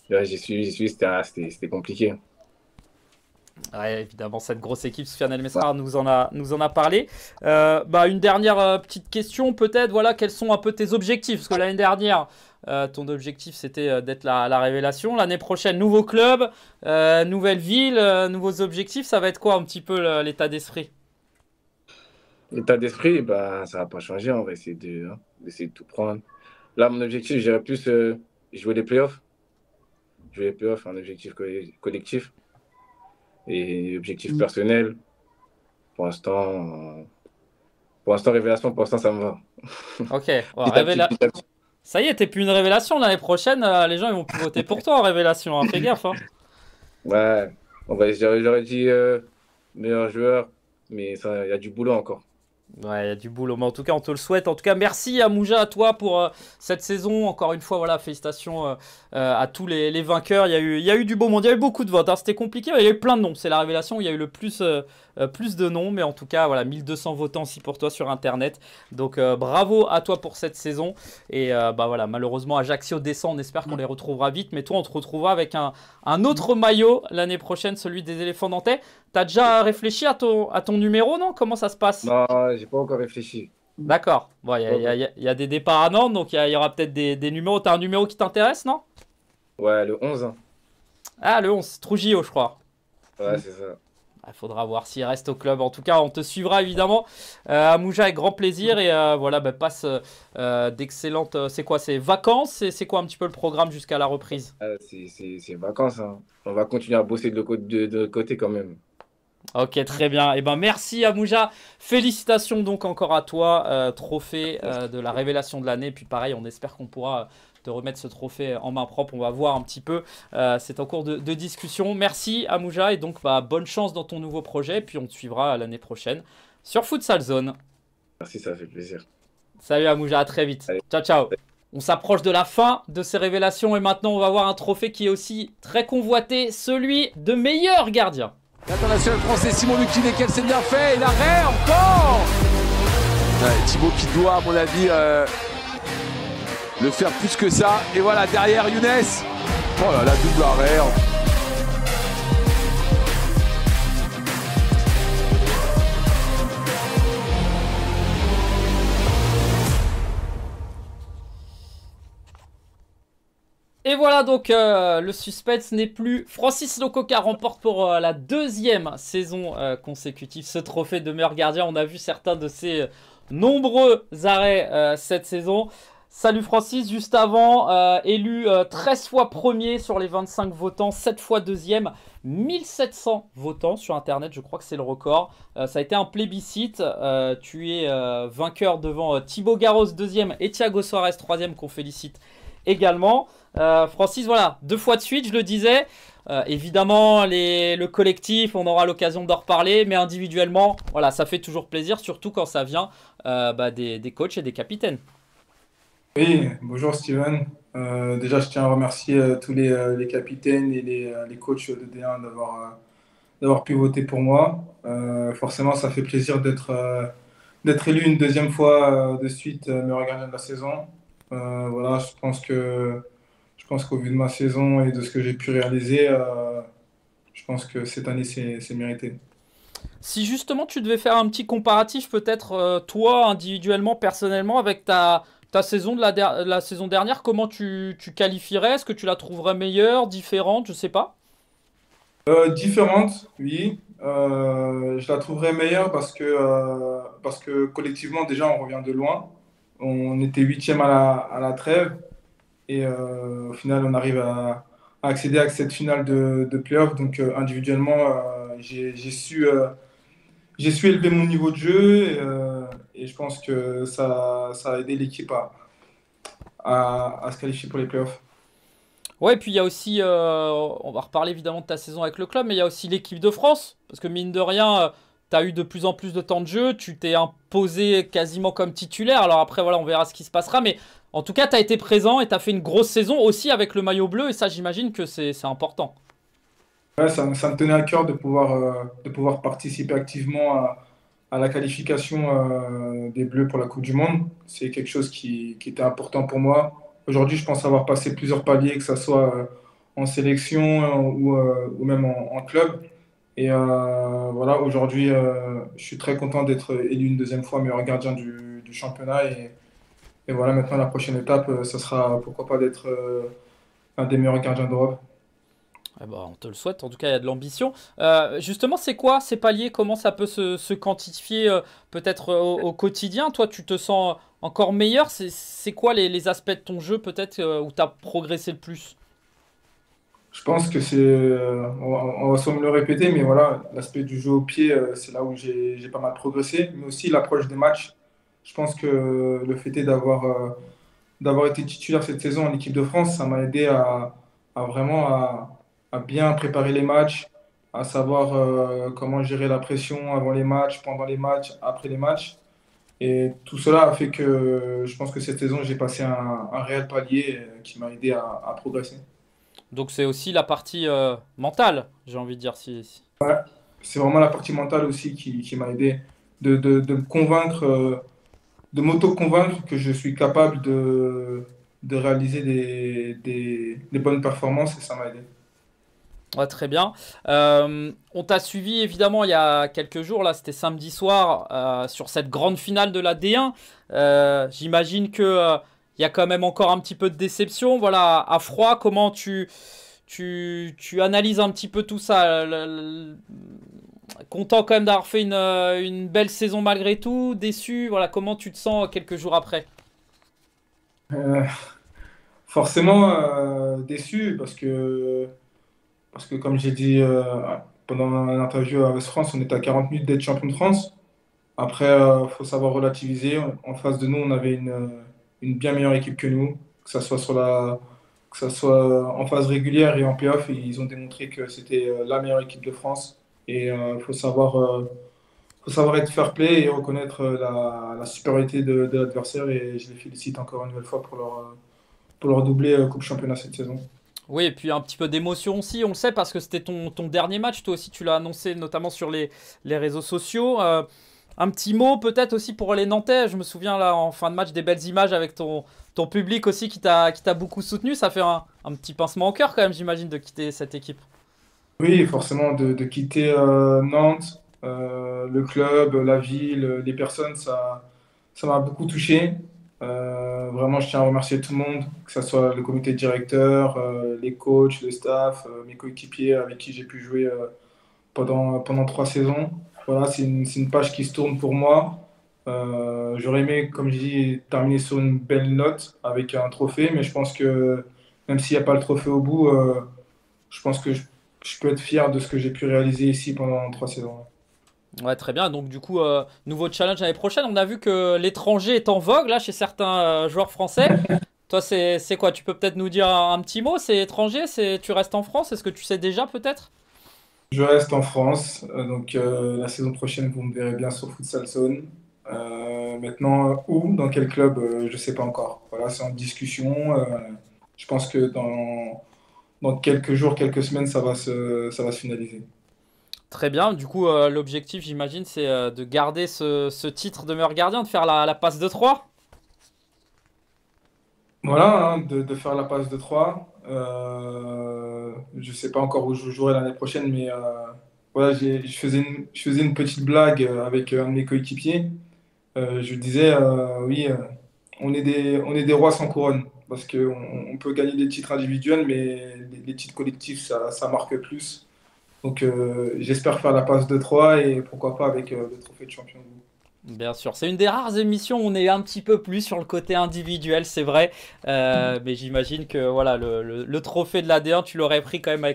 F: Ouais, j'ai suivi, c'était compliqué.
A: Ouais, évidemment, cette grosse équipe, Soufiane El Messrar nous en a parlé. Bah, une dernière petite question, peut-être. Voilà, quels sont un peu tes objectifs? Parce que l'année dernière, ton objectif, c'était d'être la révélation. L'année prochaine, nouveau club, nouvelle ville, nouveaux objectifs. Ça va être quoi un petit peu l'état d'esprit?
F: L'état d'esprit, bah, ça va pas changer. On va essayer d'essayer de tout prendre. Là, mon objectif, je dirais plus jouer les playoffs. Jouer les playoffs, un objectif collectif. Et objectif personnel, pour l'instant, révélation, pour l'instant, ça me va.
A: Ok, ouais, ça y est, t'es plus une révélation. L'année prochaine, les gens ils vont plus voter pour toi en révélation. Hein. Fais gaffe. Hein.
F: Ouais, j'aurais dit meilleur joueur, mais il y a du boulot encore.
A: Ouais, il y a du boulot, mais en tout cas, on te le souhaite. En tout cas, merci à Mouja, à toi pour cette saison. Encore une fois, voilà, félicitations à tous les vainqueurs. Il y a eu du beau monde, il y a eu beaucoup de votes. Hein. C'était compliqué, mais il y a eu plein de noms. C'est la révélation où il y a eu le plus de noms, mais en tout cas, voilà, 1200 votants aussi pour toi sur Internet. Donc, bravo à toi pour cette saison. Et bah voilà, malheureusement, Ajaccio descend. On espère qu'on les retrouvera vite. Mais toi, on te retrouvera avec un autre maillot l'année prochaine, celui des éléphants nantais. T'as déjà réfléchi à ton numéro, non? Comment ça se passe?
F: Non, j'ai pas encore réfléchi.
A: D'accord. Bon, il y a des départs à Nantes, donc il y aura peut-être des numéros. T'as un numéro qui t'intéresse, non?
F: Ouais, le 11. Hein.
A: Ah, le 11, Trujillo, je crois.
F: Ouais, c'est ça.
A: Il faudra voir s'il reste au club. En tout cas, on te suivra évidemment. Amouja, avec grand plaisir. Et voilà, bah, passe d'excellentes. C'est quoi? C'est vacances? C'est quoi un petit peu le programme jusqu'à la reprise?
F: C'est vacances. Hein. On va continuer à bosser de l'autre côté quand même.
A: Ok, très bien. Et ben merci Amouja. Félicitations donc encore à toi. Trophée de la révélation de l'année. Puis pareil, on espère qu'on pourra te remettre ce trophée en main propre. On va voir un petit peu. C'est en cours de discussion. Merci Amouja. Et donc bah, bonne chance dans ton nouveau projet. Puis on te suivra l'année prochaine sur Futsal Zone.
F: Merci, ça fait plaisir.
A: Salut Amouja, à très vite.
F: Allez.
A: Ciao, ciao. On s'approche de la fin de ces révélations. Et maintenant, on va voir un trophée qui est aussi très convoité. Celui de meilleur gardien.
E: L'international français Simon Luquinet, qu'elle s'est bien fait, et l'arrêt encore. Ouais, Thibaut qui doit à mon avis le faire plus que ça. Et voilà derrière Younes. Oh là là, double arrêt.
A: Et voilà donc le suspense n'est plus. Francis Lococa remporte pour la 2e saison consécutive ce trophée de meilleur gardien. On a vu certains de ses nombreux arrêts cette saison. Salut Francis, juste avant, élu 13 fois premier sur les 25 votants, 7 fois deuxième, 1700 votants sur internet, je crois que c'est le record. Ça a été un plébiscite, tu es vainqueur devant Thibaut Garros deuxième et Thiago Suarez troisième qu'on félicite également. Francis, voilà, 2 fois de suite, je le disais. Évidemment, le collectif, on aura l'occasion d'en reparler, mais individuellement, voilà, ça fait toujours plaisir, surtout quand ça vient des coachs et des capitaines.
G: Oui, bonjour Steven. Déjà, je tiens à remercier tous les capitaines et les coachs de D1 d'avoir pu voter pour moi. Forcément, ça fait plaisir d'être élu une 2e fois de suite meilleur gardien de la saison. Voilà, je pense qu'au vu de ma saison et de ce que j'ai pu réaliser, je pense que cette année, c'est mérité.
A: Si justement tu devais faire un petit comparatif, peut-être toi, individuellement, personnellement, avec ta saison de la saison dernière, comment tu qualifierais? Est-ce que tu la trouverais meilleure, différente? Je sais pas.
G: Différente, oui. Je la trouverais meilleure parce que collectivement, déjà, on revient de loin. On était 8e à la trêve et au final, on arrive à accéder à cette finale de play-off. Donc, individuellement, j'ai su élever mon niveau de jeu et je pense que ça a aidé l'équipe à se qualifier pour les playoffs.
A: Ouais, et puis il y a aussi, on va reparler évidemment de ta saison avec le club, mais il y a aussi l'équipe de France, parce que mine de rien, tu as eu de plus en plus de temps de jeu, tu t'es imposé quasiment comme titulaire, alors après voilà, on verra ce qui se passera, mais en tout cas, tu as été présent et tu as fait une grosse saison aussi avec le maillot bleu, et ça j'imagine que c'est important.
G: Ouais, ça me tenait à cœur de pouvoir participer activement à la qualification des Bleus pour la Coupe du Monde. C'est quelque chose qui était important pour moi. Aujourd'hui, je pense avoir passé plusieurs paliers, que ce soit en sélection ou même en club. Et voilà, aujourd'hui, je suis très content d'être élu une 2e fois meilleur gardien du championnat. Et voilà, maintenant, la prochaine étape, ça sera pourquoi pas d'être un des meilleurs gardiens d'Europe.
A: Eh ben, on te le souhaite, en tout cas il y a de l'ambition. Justement, c'est quoi ces paliers? Comment ça peut se quantifier peut-être au quotidien? Toi, tu te sens encore meilleur? C'est quoi les aspects de ton jeu peut-être où tu as progressé le plus?
G: Je pense que on va sûrement le répéter, mais voilà, l'aspect du jeu au pied, c'est là où j'ai pas mal progressé, mais aussi l'approche des matchs. Je pense que le fait est d'avoir été titulaire cette saison en équipe de France, ça m'a aidé à vraiment à bien préparer les matchs, à savoir comment gérer la pression avant les matchs, pendant les matchs, après les matchs. Et tout cela a fait que je pense que cette saison, j'ai passé un réel palier qui m'a aidé à progresser.
A: Donc c'est aussi la partie mentale, j'ai envie de dire.
G: Ouais, c'est vraiment la partie mentale aussi qui m'a aidé de me convaincre, de m'auto-convaincre que je suis capable de réaliser des bonnes performances et ça m'a aidé.
A: Ouais, très bien. On t'a suivi évidemment il y a quelques jours, là c'était samedi soir, sur cette grande finale de la D1. J'imagine que il y a quand même encore un petit peu de déception. Voilà, à froid, comment tu analyses un petit peu tout ça? Content quand même d'avoir fait une belle saison malgré tout, déçu, voilà, comment tu te sens quelques jours après?
G: Euh, Forcément déçu parce que comme j'ai dit pendant l'interview à West France, on est à 40 minutes d'être champion de France. Après, il faut savoir relativiser. En face de nous, on avait une bien meilleure équipe que nous, que ça soit que ça soit en phase régulière et en play-off. Ils ont démontré que c'était la meilleure équipe de France. Et il faut savoir être fair play et reconnaître la supériorité de l'adversaire. Et je les félicite encore une nouvelle fois pour leur doublé Coupe Championnat cette saison.
A: Oui, et puis un petit peu d'émotion aussi, on le sait, parce que c'était ton dernier match. Toi aussi, tu l'as annoncé notamment sur les réseaux sociaux. Un petit mot peut-être aussi pour les Nantais. Je me souviens là en fin de match des belles images avec ton public aussi qui t'a beaucoup soutenu. Ça fait un petit pincement au cœur quand même, j'imagine, de quitter cette équipe.
G: Oui, forcément, de quitter Nantes, le club, la ville, les personnes, ça m'a beaucoup touché. Vraiment, je tiens à remercier tout le monde, que ce soit le comité directeur, les coachs, le staff, mes coéquipiers avec qui j'ai pu jouer pendant 3 saisons. Voilà, c'est une page qui se tourne pour moi. J'aurais aimé, comme je dis, terminer sur une belle note avec un trophée, mais je pense que même s'il n'y a pas le trophée au bout, je pense que je peux être fier de ce que j'ai pu réaliser ici pendant 3 saisons.
A: Ouais, très bien. Donc, du coup, nouveau challenge l'année prochaine. On a vu que l'étranger est en vogue là chez certains joueurs français. Toi, c'est quoi? Tu peux peut-être nous dire un petit mot? C'est étranger? Tu restes en France? Est-ce que tu sais déjà peut-être?
G: Je reste en France, donc la saison prochaine, vous me verrez bien sur Futsal Zone. Maintenant, où, dans quel club, je ne sais pas encore. Voilà, c'est en discussion. Je pense que dans quelques jours, quelques semaines, ça va se finaliser.
A: Très bien. Du coup, l'objectif, j'imagine, c'est de garder ce titre de meilleur gardien, de faire la passe de 3.
G: Voilà, hein, de faire la passe de 3. Je ne sais pas encore où je jouerai l'année prochaine, mais voilà, je faisais une petite blague avec un de mes coéquipiers. Je disais, oui, on est des rois sans couronne, parce qu'on peut gagner des titres individuels, mais les titres collectifs, ça marque plus. Donc j'espère faire la passe de 3 et pourquoi pas avec le trophée de champion.
A: Bien sûr, c'est une des rares émissions où on est un petit peu plus sur le côté individuel, c'est vrai. Mais j'imagine que voilà, le trophée de la D1, tu l'aurais pris quand même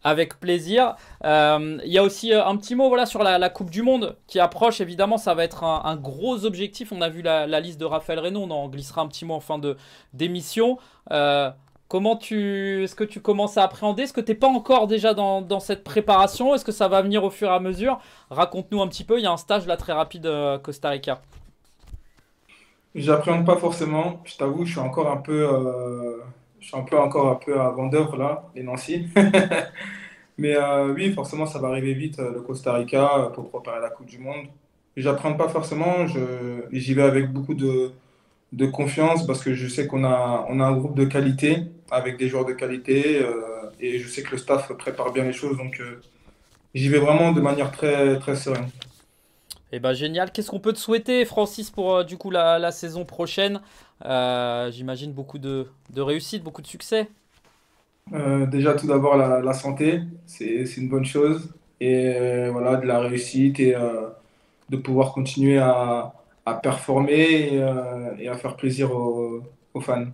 A: avec plaisir. Il y a aussi un petit mot voilà, sur la Coupe du Monde qui approche. Évidemment, ça va être un gros objectif. On a vu la liste de Raphaël Reynaud, on en glissera un petit mot en fin d'émission. Est-ce que tu commences à appréhender? Est-ce que tu n'es pas encore déjà dans cette préparation? Est-ce que ça va venir au fur et à mesure? Raconte-nous un petit peu, il y a un stage là très rapide Costa Rica.
G: J'appréhende pas forcément, je t'avoue, je suis encore un peu à vendeur là, les Nancy. Mais oui, forcément, ça va arriver vite, le Costa Rica, pour préparer la Coupe du Monde. J'appréhende pas forcément, j'y vais avec beaucoup de confiance parce que je sais on a un groupe de qualité avec des joueurs de qualité et je sais que le staff prépare bien les choses, donc j'y vais vraiment de manière très, très sereine.
A: Eh ben génial, qu'est-ce qu'on peut te souhaiter Francis pour du coup la saison prochaine? J'imagine beaucoup de réussite, beaucoup de succès.
G: Déjà, tout d'abord, la santé, c'est une bonne chose. Et voilà, de la réussite et de pouvoir continuer à performer et à faire plaisir aux fans.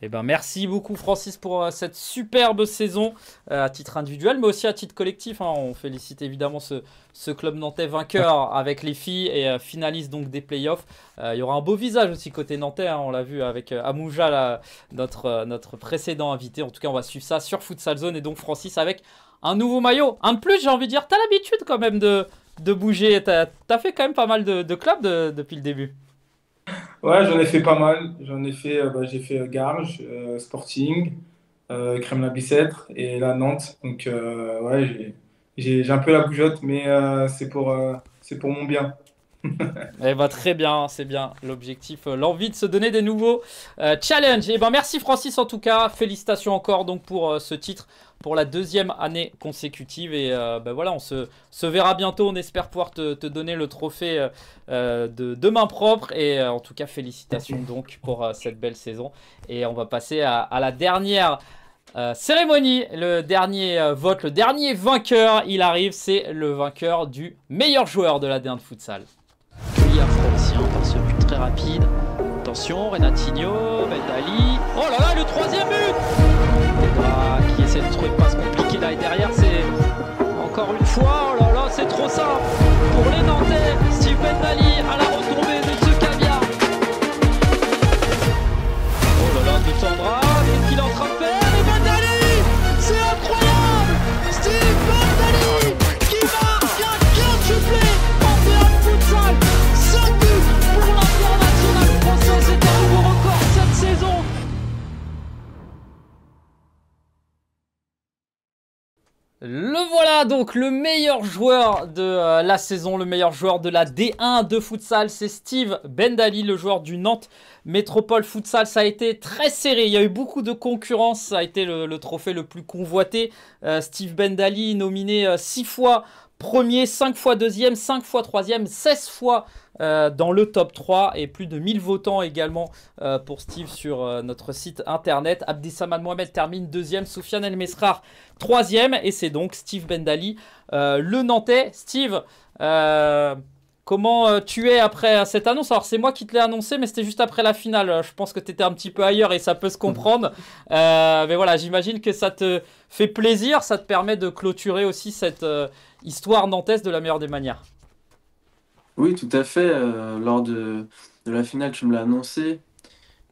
A: Eh ben, merci beaucoup Francis pour cette superbe saison à titre individuel mais aussi à titre collectif. Hein. On félicite évidemment ce club nantais vainqueur avec les filles et finaliste donc des playoffs. Il y aura un beau visage aussi côté nantais, hein. On l'a vu avec Amouja, là, notre précédent invité. En tout cas, on va suivre ça sur Futsal Zone et donc Francis avec un nouveau maillot. Un de plus, j'ai envie de dire, tu as l'habitude quand même de bouger. Tu as fait quand même pas mal de clubs depuis le début.
G: Ouais, j'en ai fait pas mal. J'ai fait Garges, Sporting, Kremlin-Bicêtre et là Nantes. Donc ouais, j'ai un peu la bougeotte, mais c'est pour mon bien.
A: Eh ben, très bien, c'est bien l'objectif, l'envie de se donner des nouveaux challenges. Eh ben, merci Francis en tout cas, félicitations encore donc pour ce titre pour la 2e année consécutive et ben voilà, on se verra bientôt, on espère pouvoir te donner le trophée de main propre et en tout cas félicitations donc pour cette belle saison et on va passer à la dernière cérémonie, le dernier vote, le dernier vainqueur, il arrive, c'est le vainqueur du meilleur joueur de la D1 de futsal.
H: Afro-Océan par ce but très rapide. Attention, Renatinho, Bendali. Oh là là, le 3e but! Pedra qui essaie de trouver une passe compliquée là et derrière, c'est encore une fois. Oh là là, c'est trop simple pour les Nantais. Steve Bendali à la retombée de ce caviar. Oh là là, de Sandra, qu'est-ce qu'il est en train de faire? Et Bendali! C'est incroyable! Steve Bendali qui marque un quintuplé en D1 futsal. 5 buts pour l'international français, c'est un nouveau record cette saison.
A: Le voilà donc le meilleur joueur de la saison, le meilleur joueur de la D1 de futsal, c'est Steve Bendali, le joueur du Nantes Métropole Futsal. Ça a été très serré, il y a eu beaucoup de concurrence, ça a été le trophée le plus convoité. Steve Bendali nominé 6 fois premier, 5 fois deuxième, 5 fois troisième, 16 fois dans le top 3 et plus de 1000 votants également pour Steve sur notre site internet. Abdessamad Mohamed termine deuxième, Soufiane El Mesrar troisième et c'est donc Steve Bendali, le Nantais. Steve, comment tu es après cette annonce? Alors c'est moi qui te l'ai annoncé, mais c'était juste après la finale. Je pense que tu étais un petit peu ailleurs et ça peut se comprendre. Mais voilà, j'imagine que ça te fait plaisir, ça te permet de clôturer aussi cette histoire nantaise de la meilleure des manières.
I: Oui, tout à fait. Lors de la finale, tu me l'as annoncé.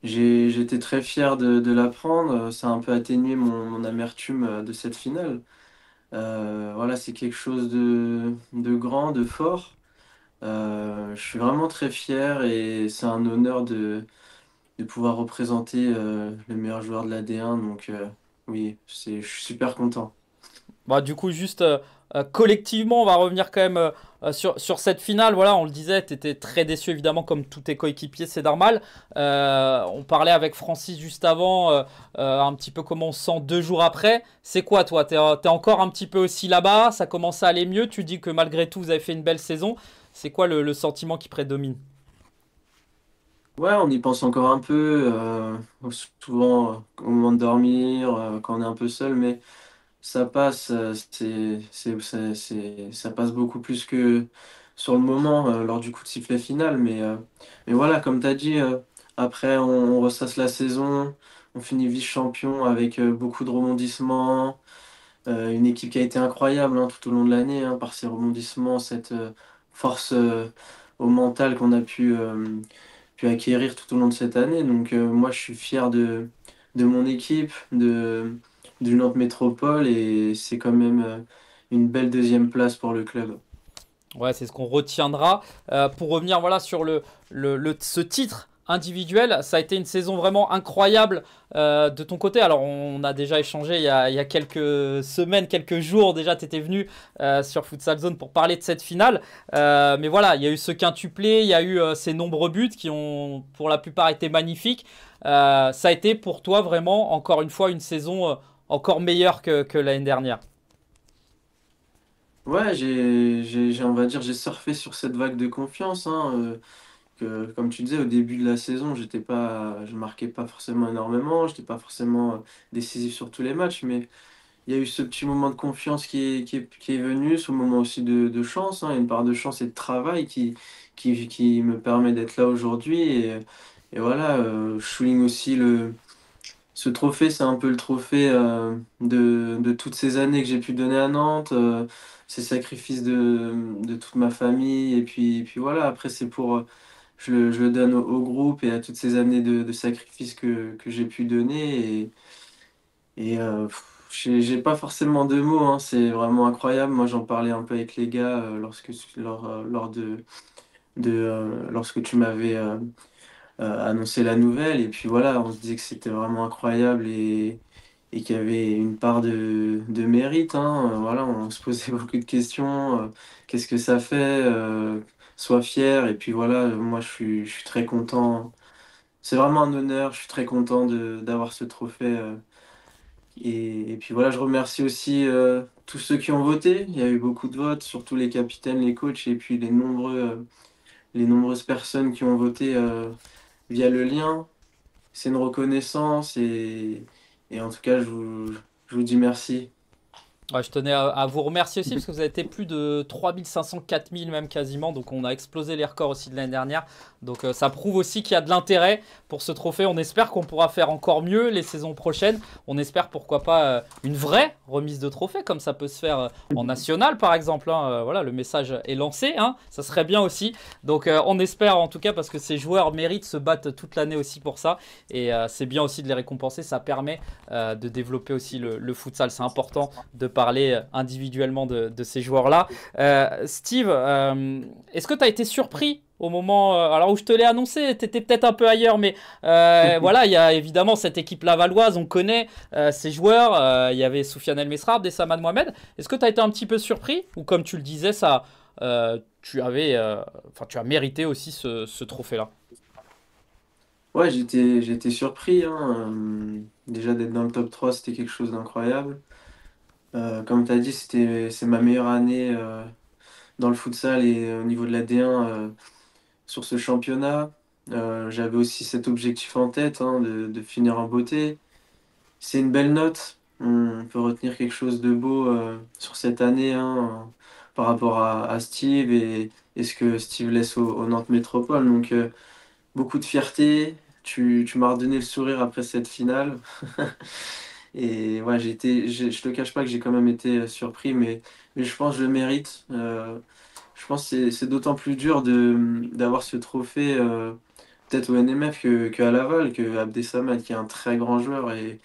I: J'étais très fier de l'apprendre. Ça a un peu atténué mon amertume de cette finale. Voilà, c'est quelque chose de grand, de fort. Je suis vraiment très fier et c'est un honneur de pouvoir représenter le meilleur joueur de la D1. Donc oui, je suis super content.
A: Bah, du coup, juste collectivement, on va revenir quand même sur cette finale. Voilà, on le disait, tu étais très déçu évidemment, comme tous tes coéquipiers, c'est normal. On parlait avec Francis juste avant, un petit peu comment on se sent 2 jours après. C'est quoi, toi? T'es encore un petit peu aussi là-bas? Ça commence à aller mieux? Tu dis que malgré tout, vous avez fait une belle saison. C'est quoi le sentiment qui prédomine?
I: Ouais, on y pense encore un peu, souvent au moment de dormir, quand on est un peu seul, mais ça passe, ça passe beaucoup plus que sur le moment, lors du coup de sifflet final. Mais voilà, comme tu as dit, après on ressasse la saison, on finit vice-champion avec beaucoup de rebondissements, une équipe qui a été incroyable hein, tout au long de l'année, hein, par ses rebondissements, cette force au mental qu'on a pu acquérir tout au long de cette année. Donc moi, je suis fier de mon équipe, du Nantes Métropole, et c'est quand même une belle deuxième place pour le club.
A: Ouais, c'est ce qu'on retiendra. Pour revenir voilà, sur ce titre individuel, ça a été une saison vraiment incroyable de ton côté. Alors, on a déjà échangé il y a quelques semaines, quelques jours. Déjà, tu étais venu sur Futsal Zone pour parler de cette finale. Mais voilà, il y a eu ce quintuplé, il y a eu ces nombreux buts qui ont pour la plupart été magnifiques. Ça a été pour toi vraiment, encore une fois, une saison encore meilleure que l'année dernière.
I: Ouais, on va dire, j'ai surfé sur cette vague de confiance, hein, comme tu disais, au début de la saison, je marquais pas forcément énormément, j'étais pas forcément décisif sur tous les matchs, mais il y a eu ce petit moment de confiance qui est venu, ce moment aussi de chance, hein, une part de chance et de travail qui me permet d'être là aujourd'hui. Et voilà, je souligne aussi ce trophée, c'est un peu le trophée de toutes ces années que j'ai pu donner à Nantes, ces sacrifices de toute ma famille. Et puis voilà, après, je le donne au groupe et à toutes ces années de sacrifices que j'ai pu donner. J'ai pas forcément de mots, hein, c'est vraiment incroyable. Moi, j'en parlais un peu avec les gars lorsque tu m'avais annoncé la nouvelle. Et puis voilà, on se disait que c'était vraiment incroyable et qu'il y avait une part de mérite, hein. Voilà, on se posait beaucoup de questions. Qu'est-ce que ça fait? Sois fier. Et puis voilà, moi, je suis très content. C'est vraiment un honneur. Je suis très content d'avoir ce trophée. Et puis voilà, je remercie aussi tous ceux qui ont voté. Il y a eu beaucoup de votes, surtout les capitaines, les coachs et puis les nombreuses personnes qui ont voté via le lien. C'est une reconnaissance et en tout cas, je vous dis merci.
A: Ouais, je tenais à vous remercier aussi parce que vous avez été plus de 3500, 4000 même quasiment. Donc on a explosé les records aussi de l'année dernière. Donc ça prouve aussi qu'il y a de l'intérêt pour ce trophée. On espère qu'on pourra faire encore mieux les saisons prochaines. On espère pourquoi pas une vraie remise de trophée comme ça peut se faire en national par exemple. Hein. Voilà, le message est lancé. Hein. Ça serait bien aussi. Donc on espère en tout cas parce que ces joueurs méritent, se battent toute l'année aussi pour ça. Et c'est bien aussi de les récompenser. Ça permet de développer aussi le futsal. C'est important de parler individuellement de ces joueurs-là. Steve, est-ce que tu as été surpris au moment alors où je te l'ai annoncé? Tu étais peut-être un peu ailleurs, mais voilà, il y a évidemment cette équipe lavalloise, on connaît ces joueurs. Il y avait Soufiane El Mesrar, Abdessamad Mohamed. Est-ce que tu as été un petit peu surpris? Ou comme tu le disais, tu as mérité aussi ce trophée-là?
I: Ouais, j'étais surpris, hein. Déjà d'être dans le top 3, c'était quelque chose d'incroyable. Comme tu as dit, c'est ma meilleure année dans le futsal et au niveau de la D1 sur ce championnat. J'avais aussi cet objectif en tête, hein, de finir en beauté. C'est une belle note. On peut retenir quelque chose de beau sur cette année, hein, par rapport à Steve et ce que Steve laisse au Nantes Métropole. Donc beaucoup de fierté. Tu m'as redonné le sourire après cette finale. Et ouais, je te cache pas que j'ai quand même été surpris, mais je pense que je le mérite. Je pense que c'est d'autant plus dur d'avoir ce trophée, peut-être au NMF qu'à Laval, que Abdessamad, qui est un très grand joueur et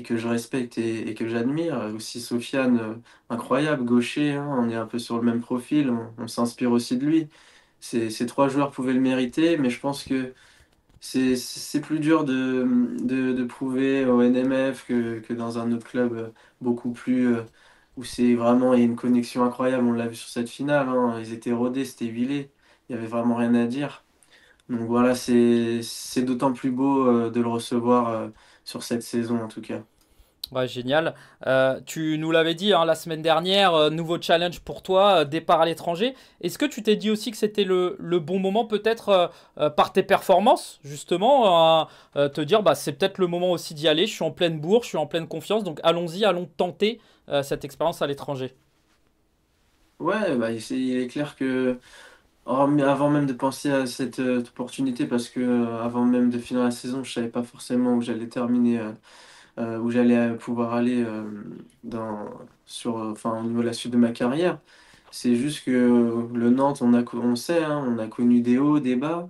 I: que je respecte et que j'admire. Aussi Sofiane, incroyable, gaucher, hein, on est un peu sur le même profil, on s'inspire aussi de lui. Ces trois joueurs pouvaient le mériter, mais je pense que c'est plus dur de prouver au NMF que dans un autre club beaucoup plus où c'est vraiment il y a une connexion incroyable. On l'a vu sur cette finale, hein, ils étaient rodés, c'était huilé, il y avait vraiment rien à dire. Donc voilà, c'est d'autant plus beau de le recevoir sur cette saison en tout cas.
A: Ouais, génial. Tu nous l'avais dit hein, la semaine dernière, nouveau challenge pour toi, départ à l'étranger. Est-ce que tu t'es dit aussi que c'était le bon moment peut-être par tes performances, justement, te dire bah, c'est peut-être le moment aussi d'y aller, je suis en pleine bourre, je suis en pleine confiance, donc allons-y, allons tenter cette expérience à l'étranger.
I: Ouais, bah, il est clair que mais avant même de penser à cette opportunité, parce que avant même de finir la saison, je savais pas forcément où j'allais terminer. Où j'allais pouvoir aller enfin, au niveau de la suite de ma carrière. C'est juste que le Nantes, on sait, hein, on a connu des hauts, des bas.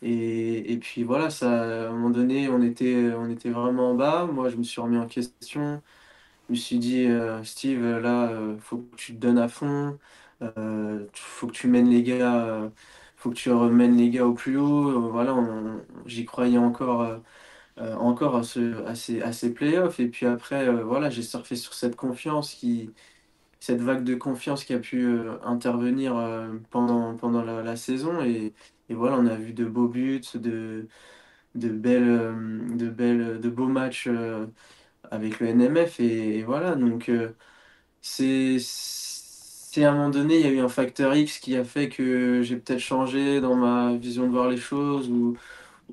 I: Et puis voilà, ça, à un moment donné, on était vraiment en bas. Moi, je me suis remis en question. Je me suis dit, Steve, là, faut que tu te donnes à fond. Faut que tu mènes les gars, faut que tu remènes les gars au plus haut. Voilà, j'y croyais encore à ces playoffs. Et puis après, voilà, j'ai surfé sur cette vague de confiance qui a pu intervenir pendant la saison. Et voilà, on a vu de beaux buts, de beaux matchs avec le NMF. Et voilà, donc c'est à un moment donné, il y a eu un facteur X qui a fait que j'ai peut-être changé dans ma vision de voir les choses ou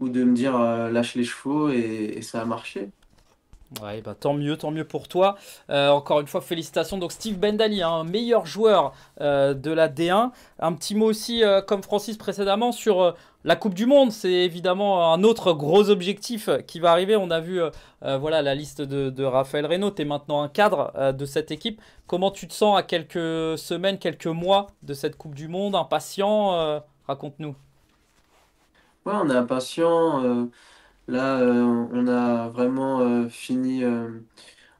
I: de me dire lâche les chevaux et ça a marché.
A: Ouais, bah, tant mieux pour toi. Encore une fois, félicitations. Donc Steve Bendali, hein, meilleur joueur de la D1. Un petit mot aussi, comme Francis précédemment, sur la Coupe du Monde. C'est évidemment un autre gros objectif qui va arriver. On a vu voilà, la liste de Raphaël Reynaud. Tu es maintenant un cadre de cette équipe. Comment tu te sens à quelques semaines, quelques mois de cette Coupe du Monde? Impatient raconte-nous.
I: Ouais, on est impatient. Là, on a vraiment fini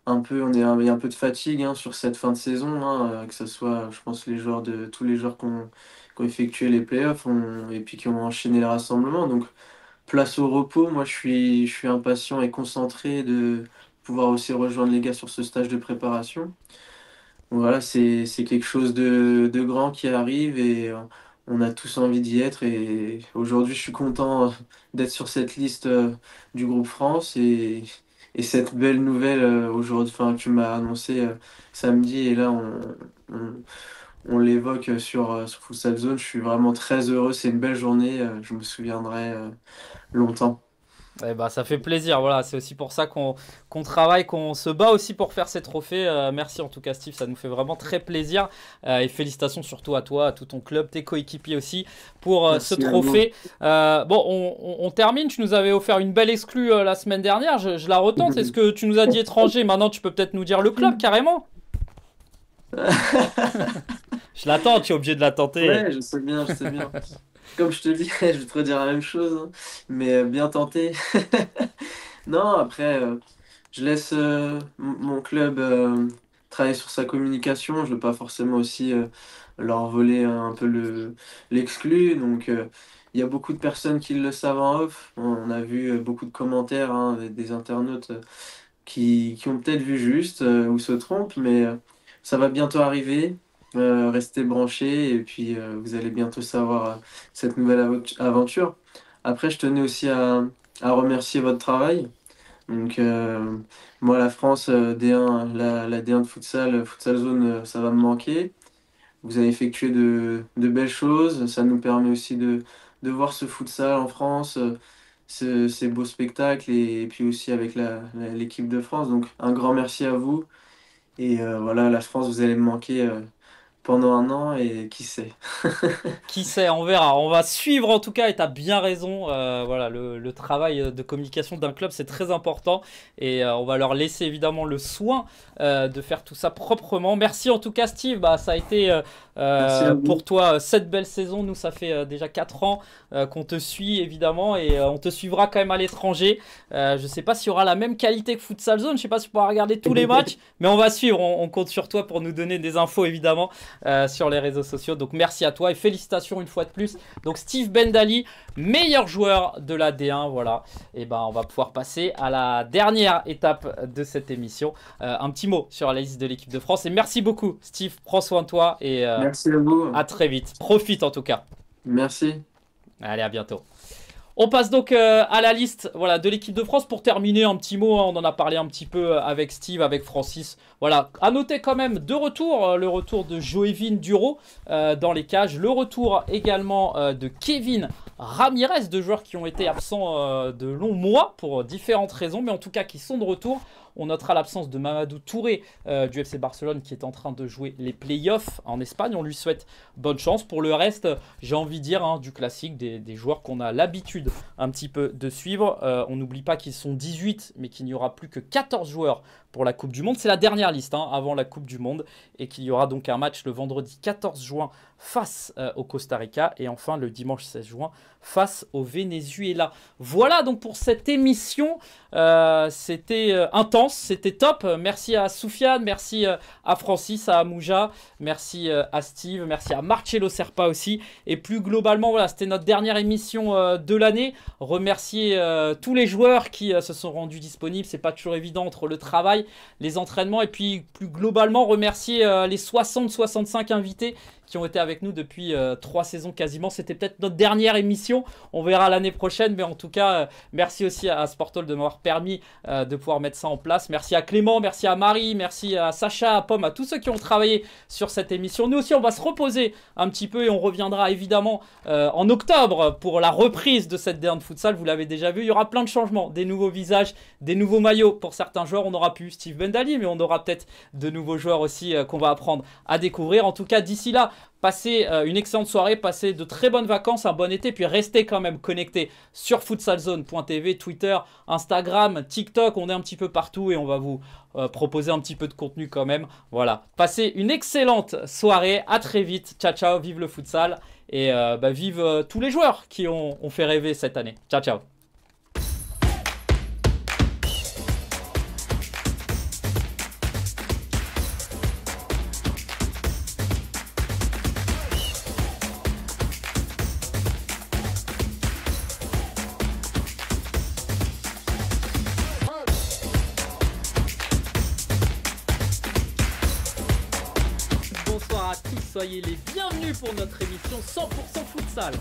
I: un peu. Il y a un peu de fatigue hein, sur cette fin de saison, hein, que ce soit, je pense, tous les joueurs qui ont effectué les playoffs et puis qui ont enchaîné les rassemblements. Donc, place au repos. Moi, je suis impatient et concentré de pouvoir aussi rejoindre les gars sur ce stage de préparation. Voilà, c'est quelque chose de grand qui arrive et on a tous envie d'y être. Et aujourd'hui, je suis content d'être sur cette liste du groupe France et cette belle nouvelle aujourd'hui, enfin, que tu m'as annoncé samedi. Et là, on, on l'évoque sur Futsal Zone. Je suis vraiment très heureux. C'est une belle journée. Je me souviendrai longtemps.
A: Eh ben, ça fait plaisir, voilà, c'est aussi pour ça qu'on travaille, qu'on se bat aussi pour faire ces trophées. Merci en tout cas Steve, ça nous fait vraiment très plaisir. Et félicitations surtout à toi, à tout ton club, tes coéquipiers aussi pour ce
I: Merci à vous.
A: trophée. Bon, on termine, tu nous avais offert une belle exclue la semaine dernière, je la retente. Est-ce que tu nous as dit étranger, maintenant tu peux peut-être nous dire le club carrément? Je l'attends, tu es obligé de la tenter.
I: Ouais, je sais bien, je sais bien. Comme je te dis, je vais te redire la même chose, hein, mais bien tenté. Non, après, je laisse mon club travailler sur sa communication. Je veux pas forcément aussi leur voler un peu l'exclu. Donc, il y a beaucoup de personnes qui le savent en off. On a vu beaucoup de commentaires hein, des internautes qui ont peut-être vu juste ou se trompent, mais ça va bientôt arriver. Restez branchés et puis vous allez bientôt savoir cette nouvelle aventure. Après, je tenais aussi à remercier votre travail. Donc, moi, la France D1, la D1 de futsal, Futsal Zone, ça va me manquer. vous avez effectué de belles choses. Ça nous permet aussi de voir ce futsal en France, ces beaux spectacles et puis aussi avec l'équipe de France. Donc un grand merci à vous. Et voilà, la France, vous allez me manquer pendant un an et qui sait.
A: Qui sait, on verra. On va suivre en tout cas, et tu as bien raison. Voilà, le travail de communication d'un club, c'est très important. Et on va leur laisser évidemment le soin de faire tout ça proprement. Merci en tout cas, Steve. Bah, ça a été pour toi cette belle saison. Nous, ça fait déjà 4 ans qu'on te suit évidemment. Et on te suivra quand même à l'étranger. Je ne sais pas s'il y aura la même qualité que Futsal Zone. Je ne sais pas si tu pourras regarder tous les matchs. Mais on va suivre. On compte sur toi pour nous donner des infos évidemment sur les réseaux sociaux. Donc merci à toi et félicitations une fois de plus. Donc Steve Bendali, meilleur joueur de la D1, voilà. Et ben on va pouvoir passer à la dernière étape de cette émission. Un petit mot sur la liste de l'équipe de France et merci beaucoup Steve, prends soin de toi et
I: merci à vous.
A: À très vite. Profite en tout cas.
I: Merci.
A: Allez, à bientôt. On passe donc à la liste voilà, de l'équipe de France. Pour terminer, un petit mot, hein, on en a parlé un petit peu avec Steve, avec Francis. Voilà, à noter quand même deux retours. Le retour de Joévin Duro dans les cages. Le retour également de Kevin Ramirez, deux joueurs qui ont été absents de longs mois pour différentes raisons, mais en tout cas qui sont de retour. On notera l'absence de Mamadou Touré du FC Barcelone qui est en train de jouer les playoffs en Espagne. On lui souhaite bonne chance. Pour le reste, j'ai envie de dire hein, du classique, des joueurs qu'on a l'habitude un petit peu de suivre. On n'oublie pas qu'ils sont 18, mais qu'il n'y aura plus que 14 joueurs pour la Coupe du Monde. C'est la dernière liste hein, avant la Coupe du Monde et qu'il y aura donc un match le vendredi 14 juin face au Costa Rica et enfin le dimanche 16 juin face au Venezuela. Voilà donc pour cette émission. C'était intense, c'était top. Merci à Soufiane, merci à Francis, à Amouja, merci à Steve, merci à Marcello Serpa aussi. Et plus globalement, voilà, c'était notre dernière émission de l'année. Remercier tous les joueurs qui se sont rendus disponibles. C'est pas toujours évident entre le travail, les entraînements et puis plus globalement remercier les 60-65 invités qui ont été avec nous depuis 3 saisons quasiment. C'était peut-être notre dernière émission. On verra l'année prochaine. Mais en tout cas, merci aussi à Sportol de m'avoir permis de pouvoir mettre ça en place. Merci à Clément, merci à Marie, merci à Sacha, à Pomme, à tous ceux qui ont travaillé sur cette émission. Nous aussi, on va se reposer un petit peu et on reviendra évidemment en octobre pour la reprise de cette D1 de futsal. Vous l'avez déjà vu, il y aura plein de changements. Des nouveaux visages, des nouveaux maillots. Pour certains joueurs, on n'aura plus Steve Bendali, mais on aura peut-être de nouveaux joueurs aussi qu'on va apprendre à découvrir. En tout cas, d'ici là, passez une excellente soirée, passez de très bonnes vacances, un bon été, puis restez quand même connectés sur futsalzone.tv, Twitter, Instagram, TikTok, on est un petit peu partout et on va vous proposer un petit peu de contenu quand même. Voilà, passez une excellente soirée, à très vite, ciao ciao, vive le futsal et vive tous les joueurs qui ont fait rêver cette année. Ciao ciao. Soyez les bienvenus pour notre émission 100% futsal.